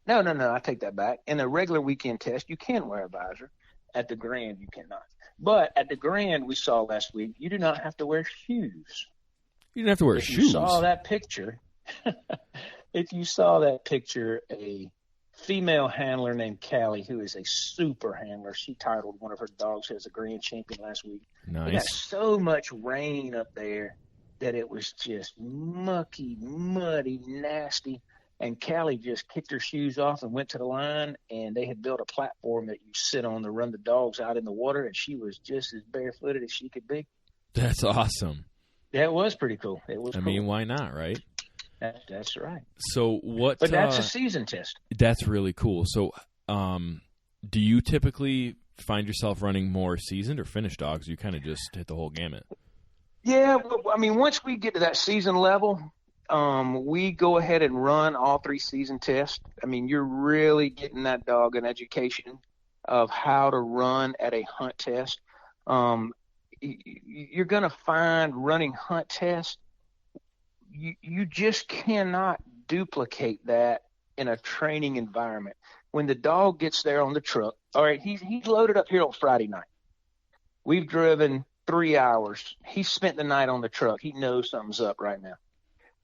No, I take that back. In a regular weekend test, you can wear a visor. At the Grand, you cannot. But at the Grand we saw last week, you do not have to wear shoes.
You don't have to wear shoes.
If you saw that picture, a female handler named Callie, who is a super handler, she titled one of her dogs as a grand champion last week.
Nice.
It got so much rain up there that it was just mucky, muddy, nasty. And Callie just kicked her shoes off and went to the line, and they had built a platform that you sit on to run the dogs out in the water, and she was just as barefooted as she could be.
That's awesome.
That was pretty cool. It was.
I mean, why not, right?
That's right.
So what?
But that's a season test.
That's really cool. So, do you typically find yourself running more seasoned or finished dogs? You kind of just hit the whole gamut.
Yeah, I mean, once we get to that season level, we go ahead and run all 3 season tests. I mean, you're really getting that dog an education of how to run at a hunt test. You're going to find running hunt tests, you just cannot duplicate that in a training environment. When the dog gets there on the truck, all right, he's loaded up here on Friday night. We've driven 3 hours. He spent the night on the truck. He knows something's up right now.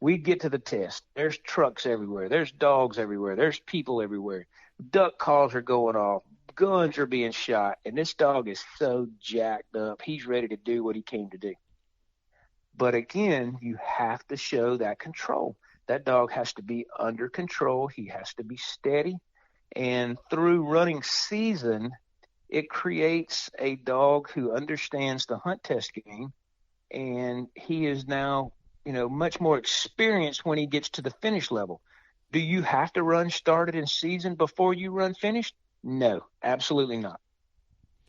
We get to the test. There's trucks everywhere. There's dogs everywhere. There's people everywhere. Duck calls are going off. Guns are being shot. And this dog is so jacked up. He's ready to do what he came to do. But again, you have to show that control. That dog has to be under control. He has to be steady. And through running season, it creates a dog who understands the hunt test game. And he is now, much more experienced when he gets to the finish level. Do you have to run started in season before you run finished? No, absolutely not.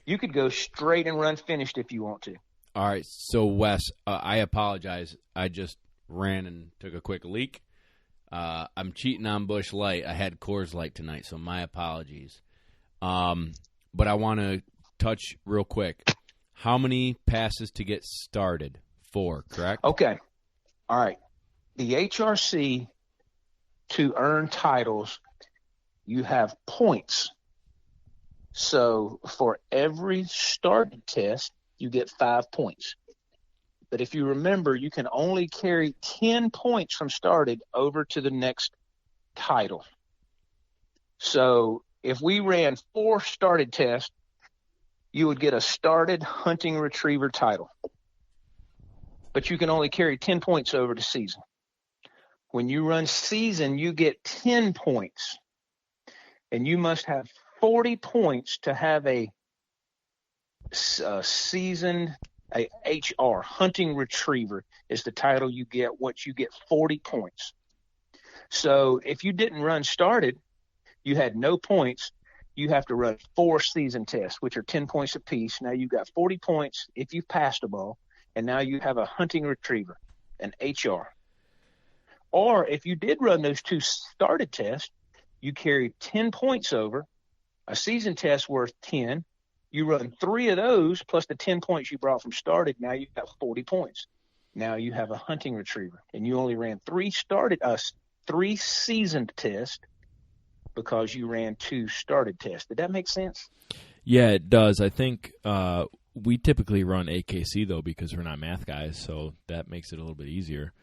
You could go straight and run finished if you want to.
All right. So, Wes, I apologize. I just ran and took a quick leak. I'm cheating on Busch Light. I had Coors Light tonight, so my apologies. But I want to touch real quick. How many passes to get started? 4, correct?
Okay. All right. The HRC, to earn titles, you have points. So for every started test, you get 5 points. But if you remember, you can only carry 10 points from started over to the next title. So if we ran 4 started tests, you would get a started hunting retriever title. But you can only carry 10 points over to season. When you run season, you get 10 points. And you must have 40 points to have a seasoned, a HR, hunting retriever is the title you get once you get 40 points. So if you didn't run started, you had no points. You have to run 4 season tests, which are 10 points apiece. Now you've got 40 points if you've passed them all, and now you have a hunting retriever, an HR. Or if you did run those 2 started tests, you carry 10 points over, a season test worth 10. You run 3 of those plus the 10 points you brought from started. Now you have 40 points. Now you have a hunting retriever, and you only ran 3 seasoned tests because you ran 2 started tests. Did that make sense?
Yeah, it does. I think we typically run AKC though because we're not math guys, so that makes it a little bit easier.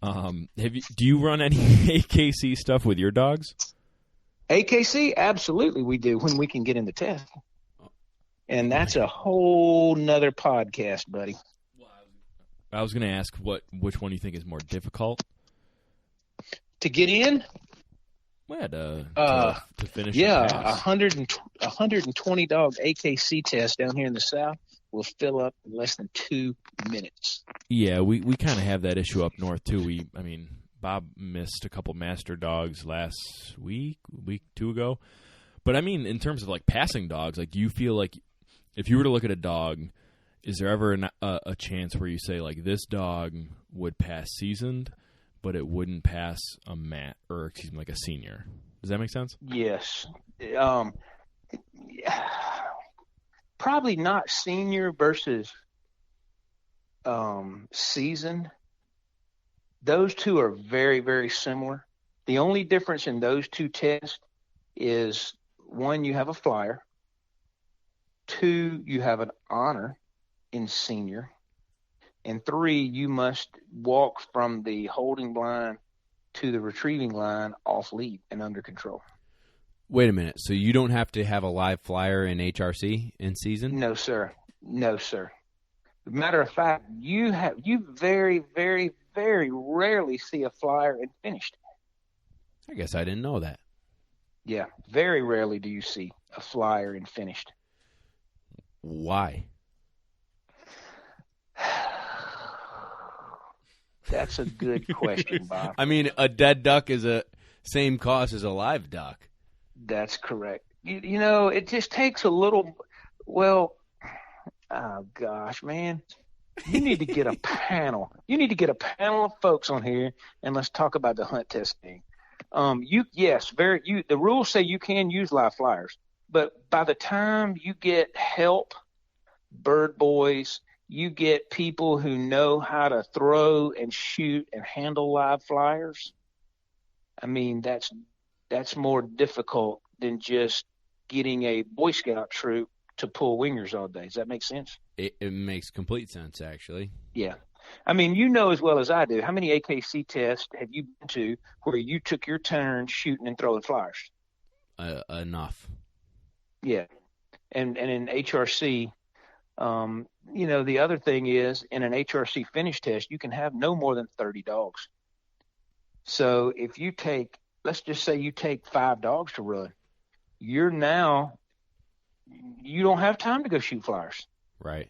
Do you run any AKC stuff with your dogs?
AKC, absolutely we do when we can get in the test. And that's a whole nother podcast, buddy.
I was going to ask which one you think is more difficult
to get in.
Well, to finish.
Yeah, 120 dog AKC test down here in the South will fill up in less than 2 minutes.
Yeah, we kind of have that issue up north too. Bob missed a couple master dogs last week 2 ago. But I mean, in terms of like passing dogs, like, do you feel like if you were to look at a dog, is there ever a chance where you say like this dog would pass seasoned, but it wouldn't pass like a senior? Does that make sense?
Yes. Probably not senior versus seasoned. Those 2 are very, very similar. The only difference in those 2 tests is 1, you have a flyer. 2, you have an honor in senior. And 3, you must walk from the holding line to the retrieving line off lead and under control.
Wait a minute. So you don't have to have a live flyer in HRC in season?
No, sir. No, sir. Matter of fact, you very, very, very rarely see a flyer in finished.
I guess I didn't know that.
Yeah, very rarely do you see a flyer in finished.
Why?
That's a good question, Bob.
I mean, a dead duck is a same cost as a live duck.
That's correct. You know, it just takes a little. Well, oh gosh, man, you need to get a panel. You need to get a panel of folks on here, and let's talk about the hunt testing. The rules say you can use live flyers, but by the time you get help, bird boys, you get people who know how to throw and shoot and handle live flyers. I mean, that's more difficult than just getting a Boy Scout troop to pull wingers all day. Does that make sense?
It makes complete sense, actually.
Yeah. I mean, you know as well as I do, how many AKC tests have you been to where you took your turn shooting and throwing flyers?
Enough.
Yeah. And in HRC, the other thing is in an HRC finish test, you can have no more than 30 dogs. So if you let's just say you take 5 dogs to run, you don't have time to go shoot flyers.
Right.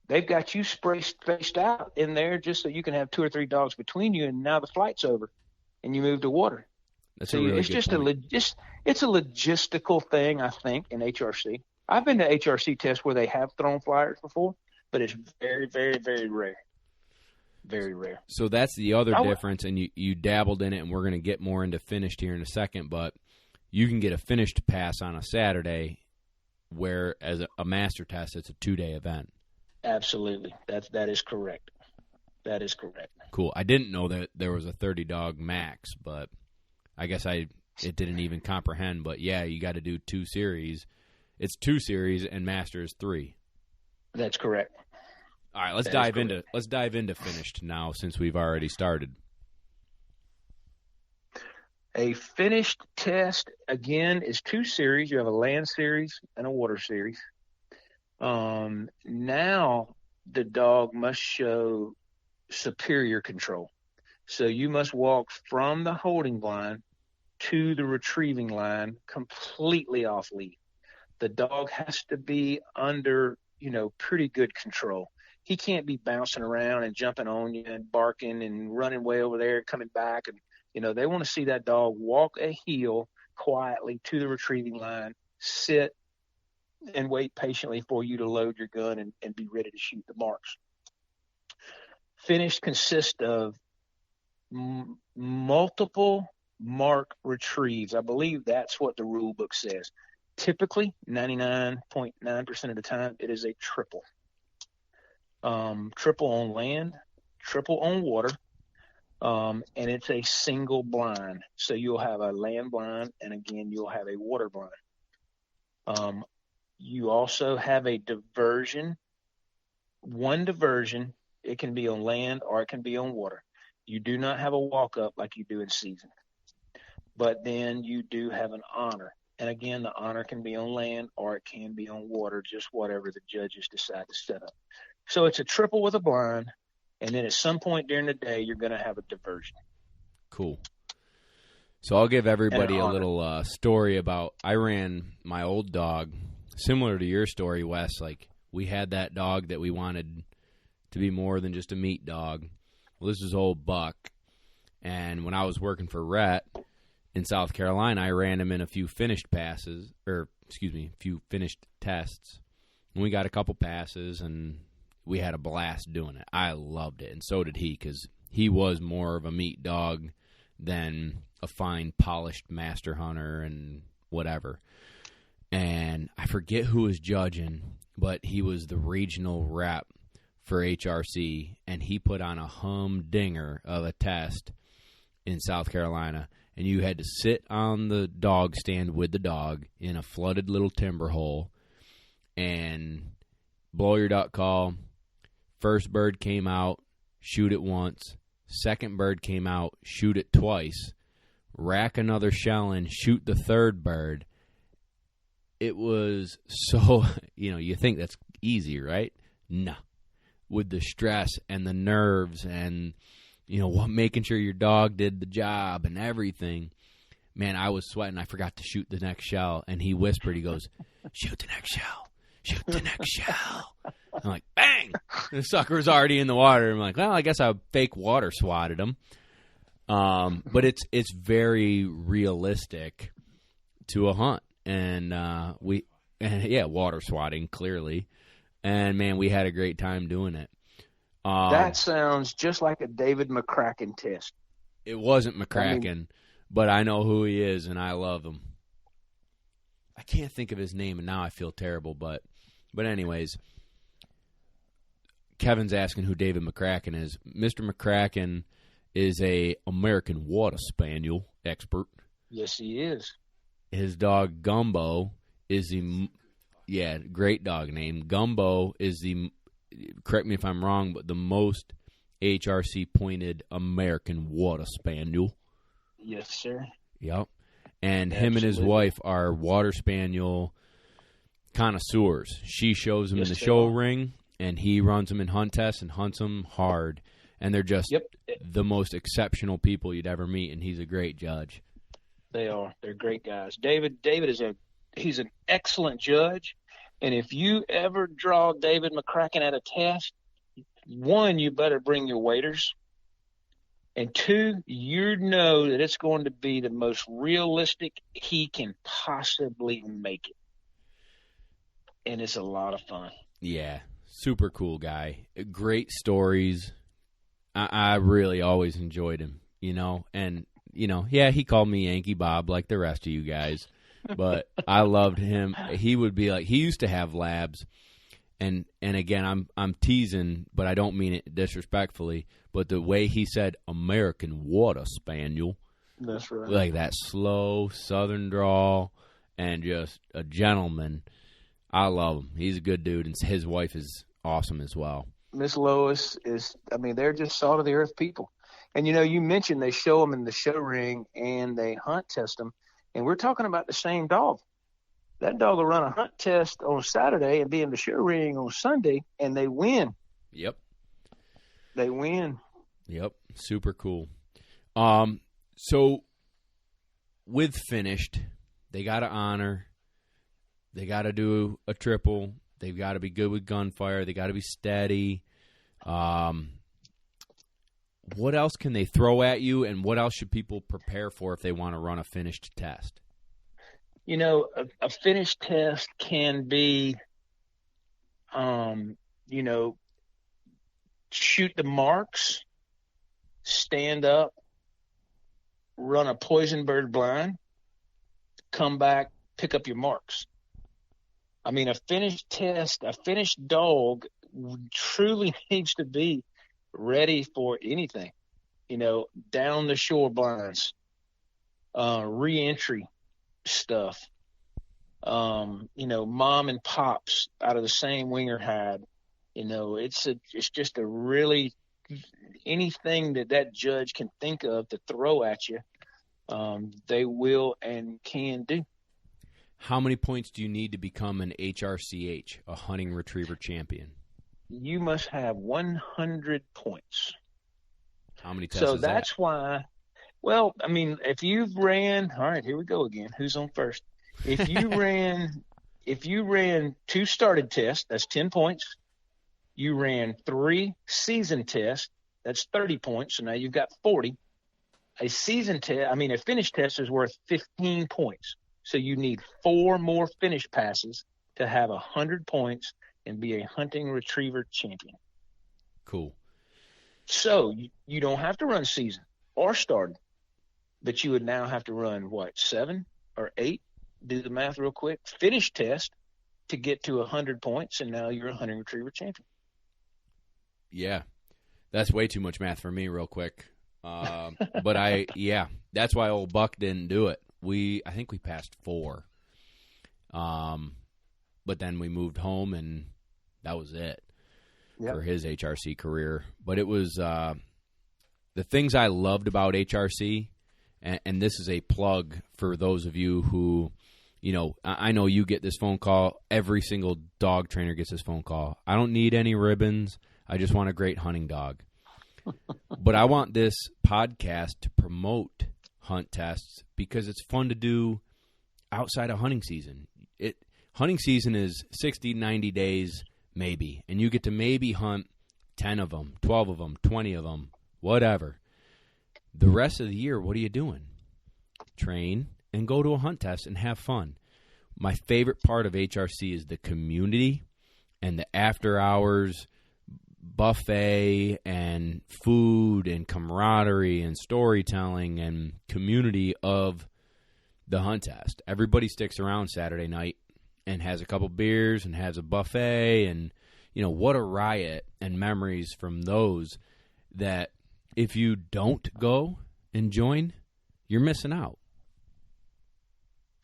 They've got you spaced out in there just so you can have 2 or 3 dogs between you, and now the flight's over, and you move to water.
That's a really
it's
good
just
point.
It's a logistical thing, I think, in HRC. I've been to HRC tests where they have thrown flyers before, but it's very, very, very rare. Very rare.
So that's the other difference, and you dabbled in it, and we're going to get more into finished here in a second, but you can get a finished pass on a Saturday, where as a master test, it's a 2-day event.
Absolutely. That is correct. That is correct.
Cool. I didn't know that there was a 30-dog max, but I guess it didn't even comprehend. But, yeah, you got to do 2 series. It's 2 series, and master is 3.
That's correct.
All right, let's dive into finished now, since we've already started.
A finished test, again, is 2 series. You have a land series and a water series. Now the dog must show superior control. So you must walk from the holding line to the retrieving line completely off lead. The dog has to be under, pretty good control. He can't be bouncing around and jumping on you and barking and running way over there, coming back. And, they want to see that dog walk a heel quietly to the retrieving line, sit, and wait patiently for you to load your gun and be ready to shoot the marks. Finished consists of multiple mark retrieves. I believe that's what the rule book says. Typically, 99.9% of the time, it is a triple. Triple on land, triple on water, and it's a single blind. So you'll have a land blind, and again, you'll have a water blind. You also have a diversion. One diversion, it can be on land or it can be on water. You do not have a walk-up like you do in season. But then you do have an honor. And again, the honor can be on land or it can be on water, just whatever the judges decide to set up. So it's a triple with a blind, and then at some point during the day, you're going to have a diversion.
Cool. So I'll give everybody a little story about, I ran my old dog, similar to your story, Wes. Like, we had that dog that we wanted to be more than just a meat dog. Well, this is old Buck, and when I was working for Rhett in South Carolina, I ran him in a few finished few finished tests. And we got a couple passes, and we had a blast doing it. I loved it, and so did he, because he was more of a meat dog than a fine, polished master hunter and whatever. And I forget who was judging, but he was the regional rep for HRC, and he put on a humdinger of a test in South Carolina. And you had to sit on the dog stand with the dog in a flooded little timber hole and blow your duck call. First bird came out, shoot it once. Second bird came out, shoot it twice. Rack another shell in, shoot the third bird. It was so, you think that's easy, right? No. With the stress and the nerves and, making sure your dog did the job and everything. Man, I was sweating. I forgot to shoot the next shell. And he whispered, he goes, shoot the next shell. Shoot the next shell. I'm like, bang! The sucker was already in the water. I'm like, well, I guess I fake water swatted him. But it's very realistic to a hunt. And water swatting, clearly. And, man, we had a great time doing it.
That sounds just like a David McCracken test.
It wasn't McCracken, but I know who he is, and I love him. I can't think of his name, and now I feel terrible. But anyways, Kevin's asking who David McCracken is. Mr. McCracken is a American Water Spaniel expert.
Yes, he is.
His dog Gumbo is great dog name. Gumbo is correct me if I'm wrong, but the most HRC pointed American Water Spaniel.
Yes, sir.
Yep. And him and his wife are Water Spaniel connoisseurs. She shows him in the show ring, and he runs them in hunt tests and hunts them hard. And they're just the most exceptional people you'd ever meet, and he's a great judge.
They are. They're great guys. David he's an excellent judge. And if you ever draw David McCracken at a test, 1, you better bring your waders. And 2, you know that it's going to be the most realistic he can possibly make it. And it's a lot of fun.
Yeah, super cool guy. Great stories. I really always enjoyed him, and, yeah, he called me Yankee Bob like the rest of you guys, but I loved him. He would be like, he used to have labs, and again, I'm teasing, but I don't mean it disrespectfully, but the way he said American Water Spaniel,
that's right,
like that slow Southern drawl, and just a gentleman. I love him. He's a good dude, and his wife is awesome as well.
Miss Lois is, they're just salt of the earth people. And, you mentioned they show them in the show ring and they hunt test them. And we're talking about the same dog. That dog will run a hunt test on Saturday and be in the show ring on Sunday, and they win.
Yep.
They win.
Yep. Super cool. So with finished, they got to honor. They got to do a triple. They've got to be good with gunfire. They got to be steady. What else can they throw at you, and what else should people prepare for if they want to run a finished test?
A finished test can be, shoot the marks, stand up, run a poison bird blind, come back, pick up your marks. A finished test, a finished dog truly needs to be ready for anything, down the shore blinds, re-entry stuff, mom and pops out of the same winger had, it's just a really anything that judge can think of to throw at you, they will and can do.
How many points do you need to become an HRCH, a hunting retriever champion?
You must have 100 points.
How many tests
So
is
that's
that?
why, if you've ran, all right, here we go again. Who's on first? If you ran 2 started tests, that's 10 points. You ran 3 season tests, that's 30 points. So now you've got 40. A finished test is worth 15 points. So you need 4 more finish passes to have 100 points and be a hunting retriever champion.
Cool.
So you don't have to run season or started, but you would now have to run, 7 or 8? Do the math real quick. Finish test to get to 100 points, and now you're a hunting retriever champion.
Yeah. That's way too much math for me real quick. But that's why old Buck didn't do it. I think we passed 4. But then we moved home, and that was it for his HRC career. But it was the things I loved about HRC, and this is a plug for those of you who, I know you get this phone call. Every single dog trainer gets this phone call. I don't need any ribbons. I just want a great hunting dog. But I want this podcast to promote hunt tests because it's fun to do outside of hunting season. Hunting season is 60, 90 days maybe, and you get to maybe hunt 10 of them, 12 of them, 20 of them, whatever. The rest of the year, what are you doing? Train and go to a hunt test and have fun. My favorite part of HRC is the community and the after hours buffet and food and camaraderie and storytelling and community of the hunt test. Everybody sticks around Saturday night and has a couple beers and has a buffet, and what a riot and memories from those that if you don't go and join, you're missing out.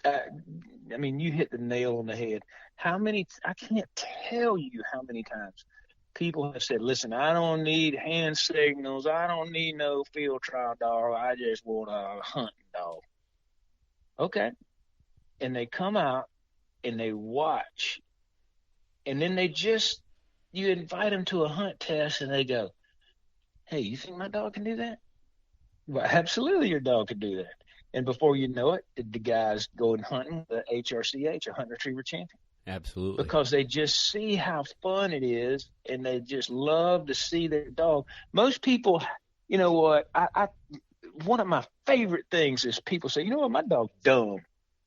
You hit the nail on the head. I can't tell you how many times people have said, listen, I don't need hand signals. I don't need no field trial dog. I just want a hunting dog. Okay. And they come out and they watch. And then you invite them to a hunt test and they go, hey, you think my dog can do that? Well, absolutely your dog can do that. And before you know it, the guy's going hunting the HRCH, a hunting retriever champion.
Absolutely.
Because they just see how fun it is, and they just love to see their dog. Most people, you know what, one of my favorite things is people say, you know what, my dog's dumb.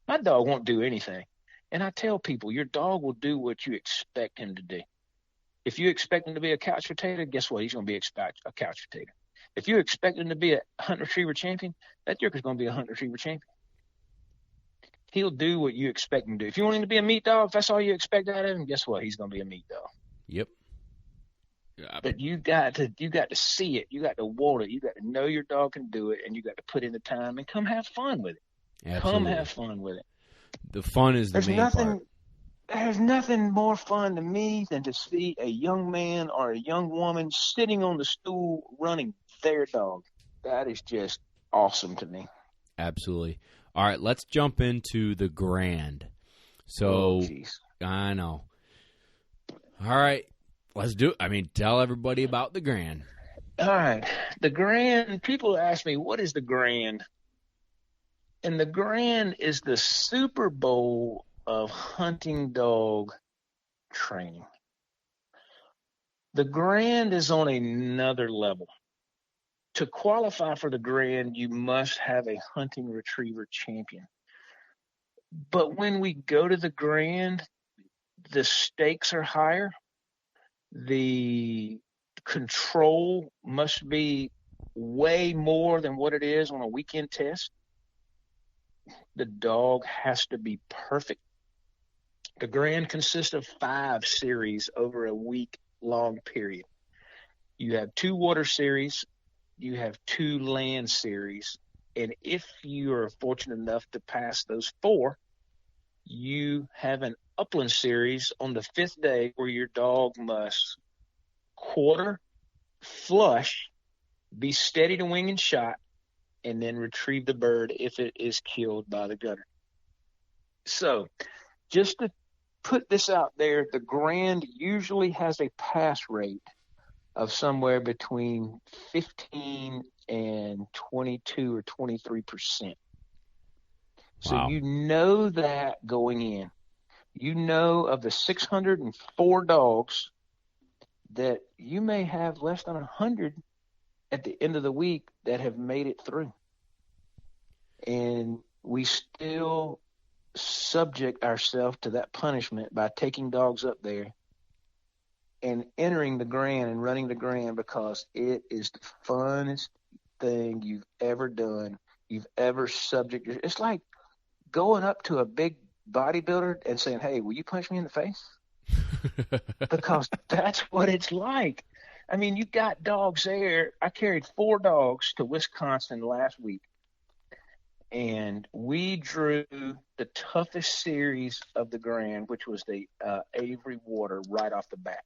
My dog won't do anything. And I tell people, your dog will do what you expect him to do. If you expect him to be a couch potato, guess what? He's going to be a couch potato. If you expect him to be a hunt retriever champion, that jerker's going to be a hunt retriever champion. He'll do what you expect him to do. If you want him to be a meat dog, if that's all you expect out of him, guess what? He's going to be a meat dog.
Yep. Yeah.
But you got to see it. You got to want it. You got to know your dog can do it, and you got to put in the time and come have fun with it.
Absolutely.
Come have fun with it.
The fun is the main part.
There's nothing more fun to me than to see a young man or a young woman sitting on the stool running their dog. That is just awesome to me.
Absolutely. All right, let's jump into the Grand. So, I know. All right, let's do it. I mean, tell everybody about the Grand.
All right. The Grand, people ask me, what is the Grand? And the Grand is the Super Bowl of hunting dog training. The Grand is on another level. To qualify for the Grand, you must have a hunting retriever champion. But when we go to the Grand, the stakes are higher. The control must be way more than what it is on a weekend test. The dog has to be perfect. The Grand consists of 5 series over a week-long period. You have 2 water series. You have 2 land series. And if you are fortunate enough to pass those 4, you have an upland series on the 5th day where your dog must quarter, flush, be steady to wing and shot, and then retrieve the bird if it is killed by the gunner. So just to put this out there, the Grand usually has a pass rate of somewhere between 15 and 22 or 23%. So
Wow.
you know that going in. You know of the 604 dogs that you may have less than 100 at the end of the week that have made it through. And we still subject ourselves to that punishment by taking dogs up there and entering the Grand and running the Grand because it is the funnest thing you've ever done, you've ever subjected. It's like going up to a big bodybuilder and saying, hey, will you punch me in the face? Because that's what it's like. I mean, you got dogs there. I carried 4 dogs to Wisconsin last week, and we drew the toughest series of the Grand, which was the Avery Water right off the bat.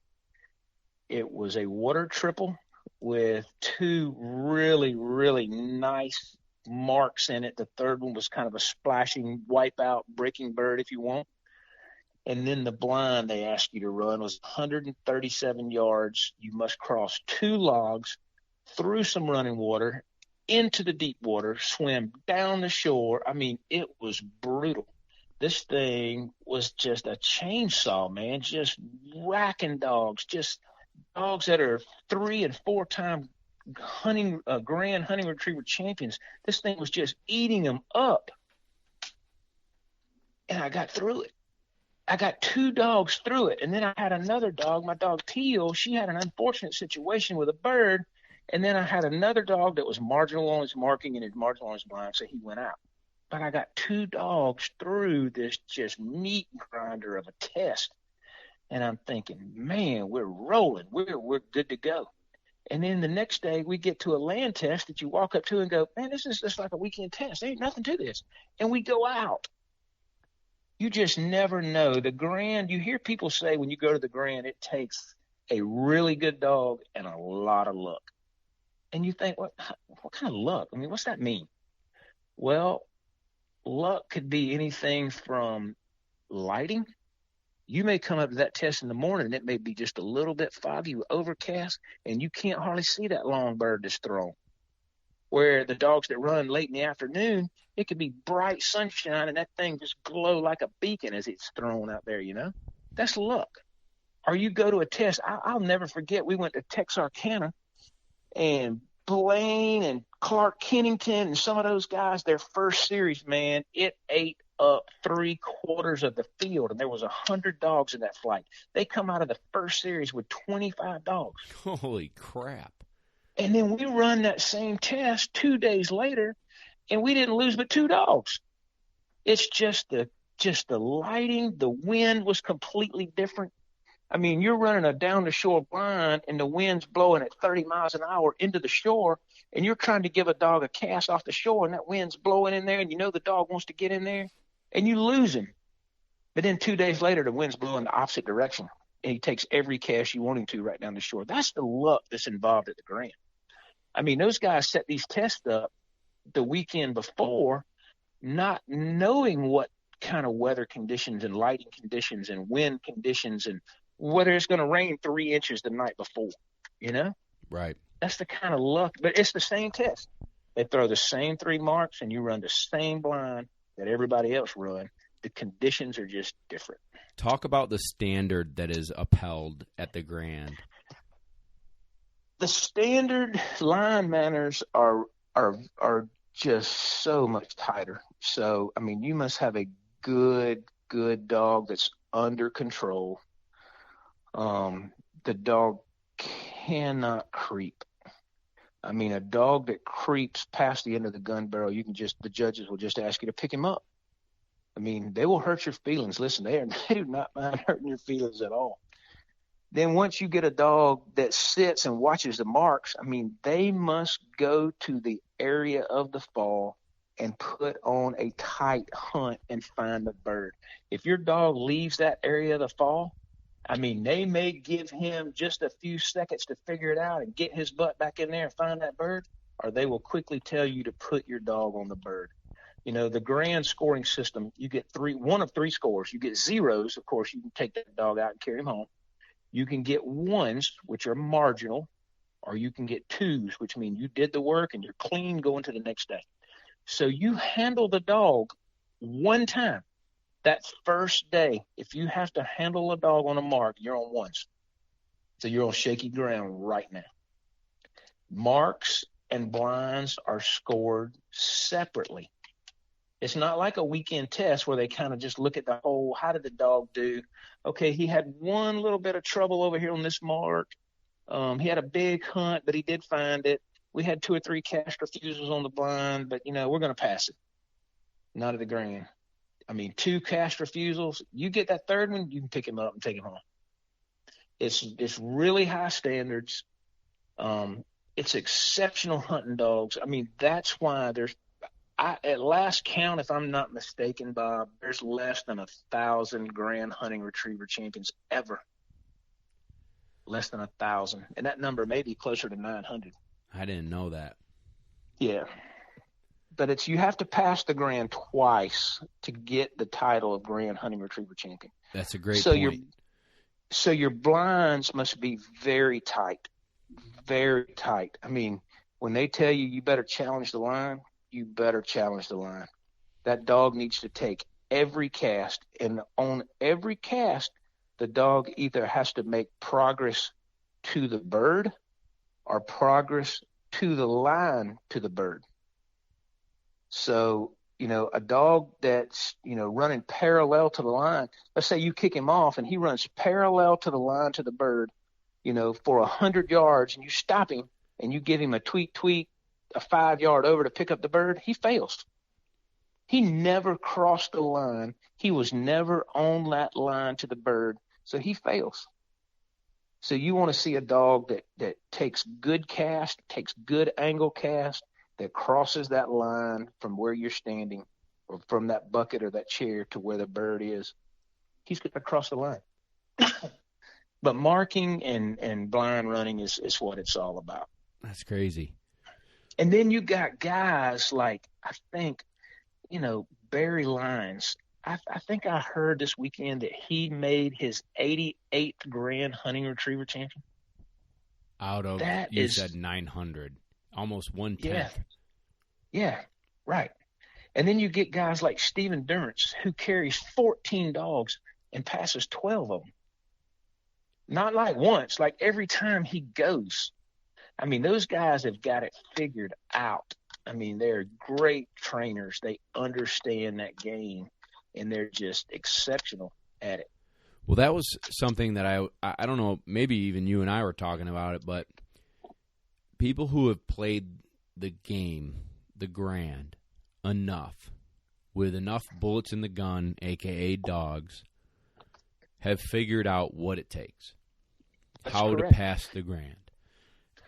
It was a water triple with 2 really, really nice marks in it. The third one was kind of a splashing, wipeout, breaking bird, if you want. And then the blind they asked you to run was 137 yards. You must cross 2 logs, through some running water, into the deep water, swim down the shore. I mean, it was brutal. This thing was just a chainsaw, man, just whacking dogs, just dogs that are 3 and 4 time Grand hunting retriever champions. This thing was just eating them up. And I got through it. I got 2 dogs through it. And then I had another dog, my dog Teal. She had an unfortunate situation with a bird. And then I had another dog that was marginal on his marking and his marginal on his blind, so he went out. But I got 2 dogs through this just meat grinder of a test. And I'm thinking, man, we're rolling. We're good to go. And then the next day we get to a land test that you walk up to and go, man, this is just like a weekend test. There ain't nothing to this. And we go out. You just never know. The Grand, you hear people say when you go to the Grand, it takes a really good dog and a lot of luck. And you think, what kind of luck? I mean, what's that mean? Well, luck could be anything from lighting. You may come up to that test in the morning, and it may be just a little bit foggy with overcast, and you can't hardly see that long bird that's thrown. Where the dogs that run late in the afternoon, it could be bright sunshine, and that thing just glow like a beacon as it's thrown out there, you know? That's luck. Or you go to a test. I'll never forget, we went to Texarkana, and Blaine and Clark Kennington and some of those guys, their first series, man, it ate up 3/4 of the field, and there was 100 dogs in that flight. They come out of the first series with 25 dogs.
Holy crap.
And then we run that same test 2 days later, and we didn't lose but 2 dogs. It's just the lighting, the wind was completely different. I mean, you're running a down the shore blind and the wind's blowing at 30 miles an hour into the shore, and you're trying to give a dog a cast off the shore, and that wind's blowing in there, and you know the dog wants to get in there, and you lose him. But then 2 days later, the wind's blowing the opposite direction, and he takes every cast you want him to right down the shore. That's the luck that's involved at the Grand. I mean, those guys set these tests up the weekend before, not knowing what kind of weather conditions and lighting conditions and wind conditions and whether it's going to rain 3 inches the night before, you know?
Right.
That's the kind of luck. But it's the same test. They throw the same 3 marks, and you run the same blind that everybody else run. The conditions are just different.
Talk about the standard that is upheld at the Grand.
The standard line manners are just so much tighter. So, I mean, you must have a good dog that's under control. The dog cannot creep. I mean, a dog that creeps past the end of the gun barrel, the judges will just ask you to pick him up. I mean, they will hurt your feelings. Listen, they do not mind hurting your feelings at all. Then once you get a dog that sits and watches the marks, I mean, they must go to the area of the fall and put on a tight hunt and find the bird. If your dog leaves that area of the fall, I mean, they may give him just a few seconds to figure it out and get his butt back in there and find that bird, or they will quickly tell you to put your dog on the bird. You know, the Grand scoring system, you get one of 3 scores. You get zeros, of course, you can take that dog out and carry him home. You can get 1s, which are marginal, or you can get 2s, which mean you did the work and you're clean going to the next day. So you handle the dog one time. That first day, if you have to handle a dog on a mark, you're on 1s. So you're on shaky ground right now. Marks and blinds are scored separately. It's not like a weekend test where they kind of just look at the whole, how did the dog do? Okay, he had one little bit of trouble over here on this mark. He had a big hunt, but he did find it. We had 2 or 3 cast refusals on the blind, but, you know, we're going to pass it. Not at the Grand. I mean, 2 cast refusals. You get that 3rd one, you can pick him up and take him home. It's really high standards. It's exceptional hunting dogs. I mean, that's why at last count, if I'm not mistaken, Bob, there's less than 1,000 Grand hunting retriever champions ever. Less than 1,000. And that number may be closer to 900.
I didn't know that.
Yeah. But you have to pass the Grand twice to get the title of Grand hunting retriever champion.
That's a great point.
So your blinds must be very tight. Very tight. I mean, when they tell you better challenge the line, you better challenge the line. That dog needs to take every cast, and on every cast, the dog either has to make progress to the bird or progress to the line to the bird. So, you know, a dog that's, you know, running parallel to the line, let's say you kick him off and he runs parallel to the line to the bird, you know, for 100 yards, and you stop him and you give him a tweet, a 5-yard over to pick up the bird, he fails. He never crossed the line. He was never on that line to the bird, so he fails. So you want to see a dog that takes good cast, takes good angle cast, that crosses that line from where you're standing or from that bucket or that chair to where the bird is. He's going to cross the line. But marking and blind running is what it's all about.
That's crazy.
And then you got guys like, I think, you know, Barry Lyons. I think I heard this weekend that he made his 88th Grand hunting retriever champion.
Out of, you said 900. Almost 1/10.
Yeah, right. And then you get guys like Stephen Durrance, who carries 14 dogs and passes 12 of them. Not like once, like every time he goes. I mean, those guys have got it figured out. I mean, they're great trainers. They understand that game. and they're just exceptional at it.
Well, that was something that I don't know, maybe even you and I were talking about it, but people who have played the game, the Grand, enough, with enough bullets in the gun, a.k.a. dogs, have figured out what it takes, how to pass the Grand.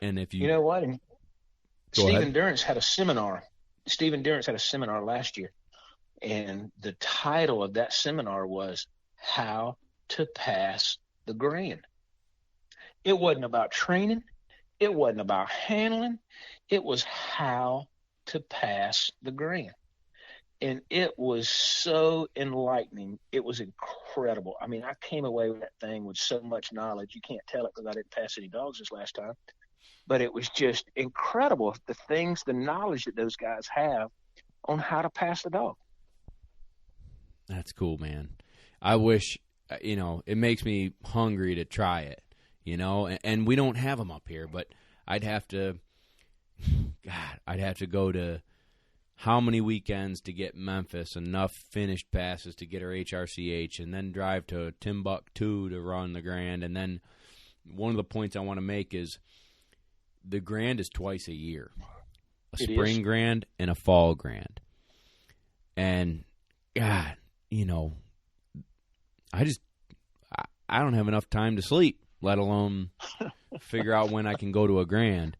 And if
you know what?
Stephen
Durrance had a seminar. Stephen Durrance had a seminar last year, and the title of that seminar was How to Pass the Grand. It wasn't about training. It wasn't about handling. It was how to pass the Grand. And it was so enlightening. It was incredible. I mean, I came away with that thing with so much knowledge. You can't tell it because I didn't pass any dogs this last time. But it was just incredible, the knowledge that those guys have on how to pass the dog.
That's cool, man. I wish, it makes me hungry to try it, and we don't have them up here, but I'd have to go to how many weekends to get Memphis enough finished passes to get our HRCH, and then drive to Timbuktu to run the Grand. And then one of the points I want to make is the Grand is twice a year, a spring Grand and a fall Grand. And God, I don't have enough time to sleep, let alone figure out when I can go to a Grand.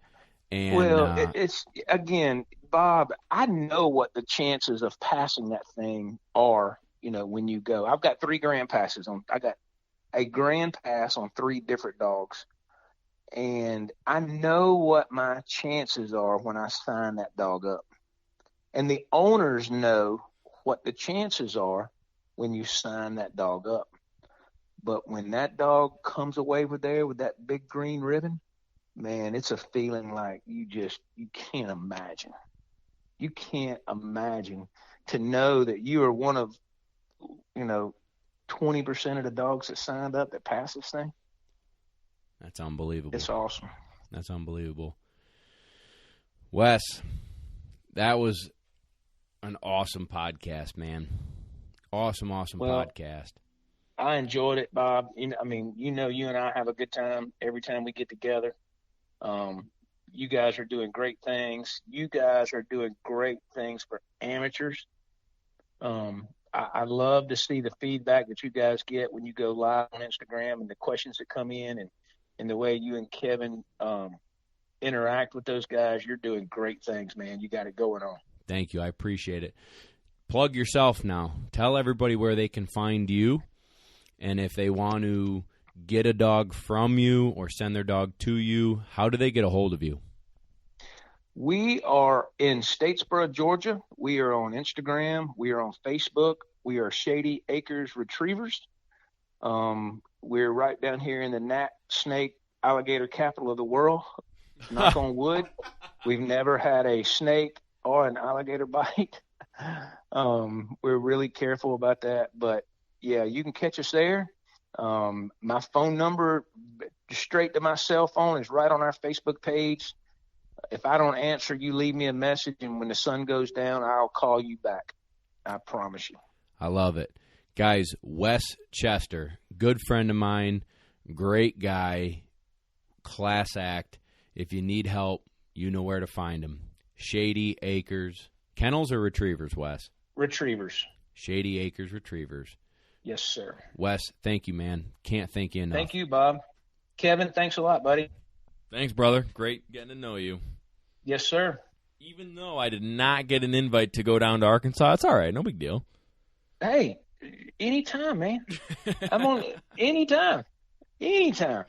And
it's again, Bob, I know what the chances of passing that thing are, when you go. I've got 3 Grand passes I got a Grand pass on 3 different dogs. And I know what my chances are when I sign that dog up. And the owners know what the chances are when you sign that dog up. But when that dog comes away with that big green ribbon, man, it's a feeling like you can't imagine. You can't imagine to know that you are one of, 20% of the dogs that signed up that passed this thing.
That's unbelievable.
It's awesome.
That's unbelievable. Wes, that was an awesome podcast, man. Awesome podcast.
I enjoyed it, Bob. You and I have a good time every time we get together. You guys are doing great things. You guys are doing great things for amateurs. I love to see the feedback that you guys get when you go live on Instagram and the questions that come in and the way you and Kevin interact with those guys. You're doing great things, man. You got it going on.
Thank you. I appreciate it. Plug yourself now. Tell everybody where they can find you, and if they want to get a dog from you or send their dog to you, how do they get a hold of you?
We are in Statesboro, Georgia. We are on Instagram. We are on Facebook. We are Shady Acres Retrievers. We're right down here in the gnat, snake, alligator capital of the world. Knock on wood. We've never had a snake or an alligator bite. We're really careful about that. But, yeah, you can catch us there. My phone number, straight to my cell phone, is right on our Facebook page. If I don't answer, you leave me a message, and when the sun goes down, I'll call you back. I promise you.
I love it. Guys, Wes Chester, good friend of mine, great guy, class act. If you need help, you know where to find him. Shady Acres. Kennels or retrievers, Wes?
Retrievers.
Shady Acres Retrievers.
Yes, sir.
Wes, thank you, man. Can't thank you enough.
Thank you, Bob. Kevin, thanks a lot, buddy.
Thanks, brother. Great getting to know you.
Yes, sir.
Even though I did not get an invite to go down to Arkansas, it's all right. No big deal.
Hey, anytime, man. I'm on anytime. Anytime.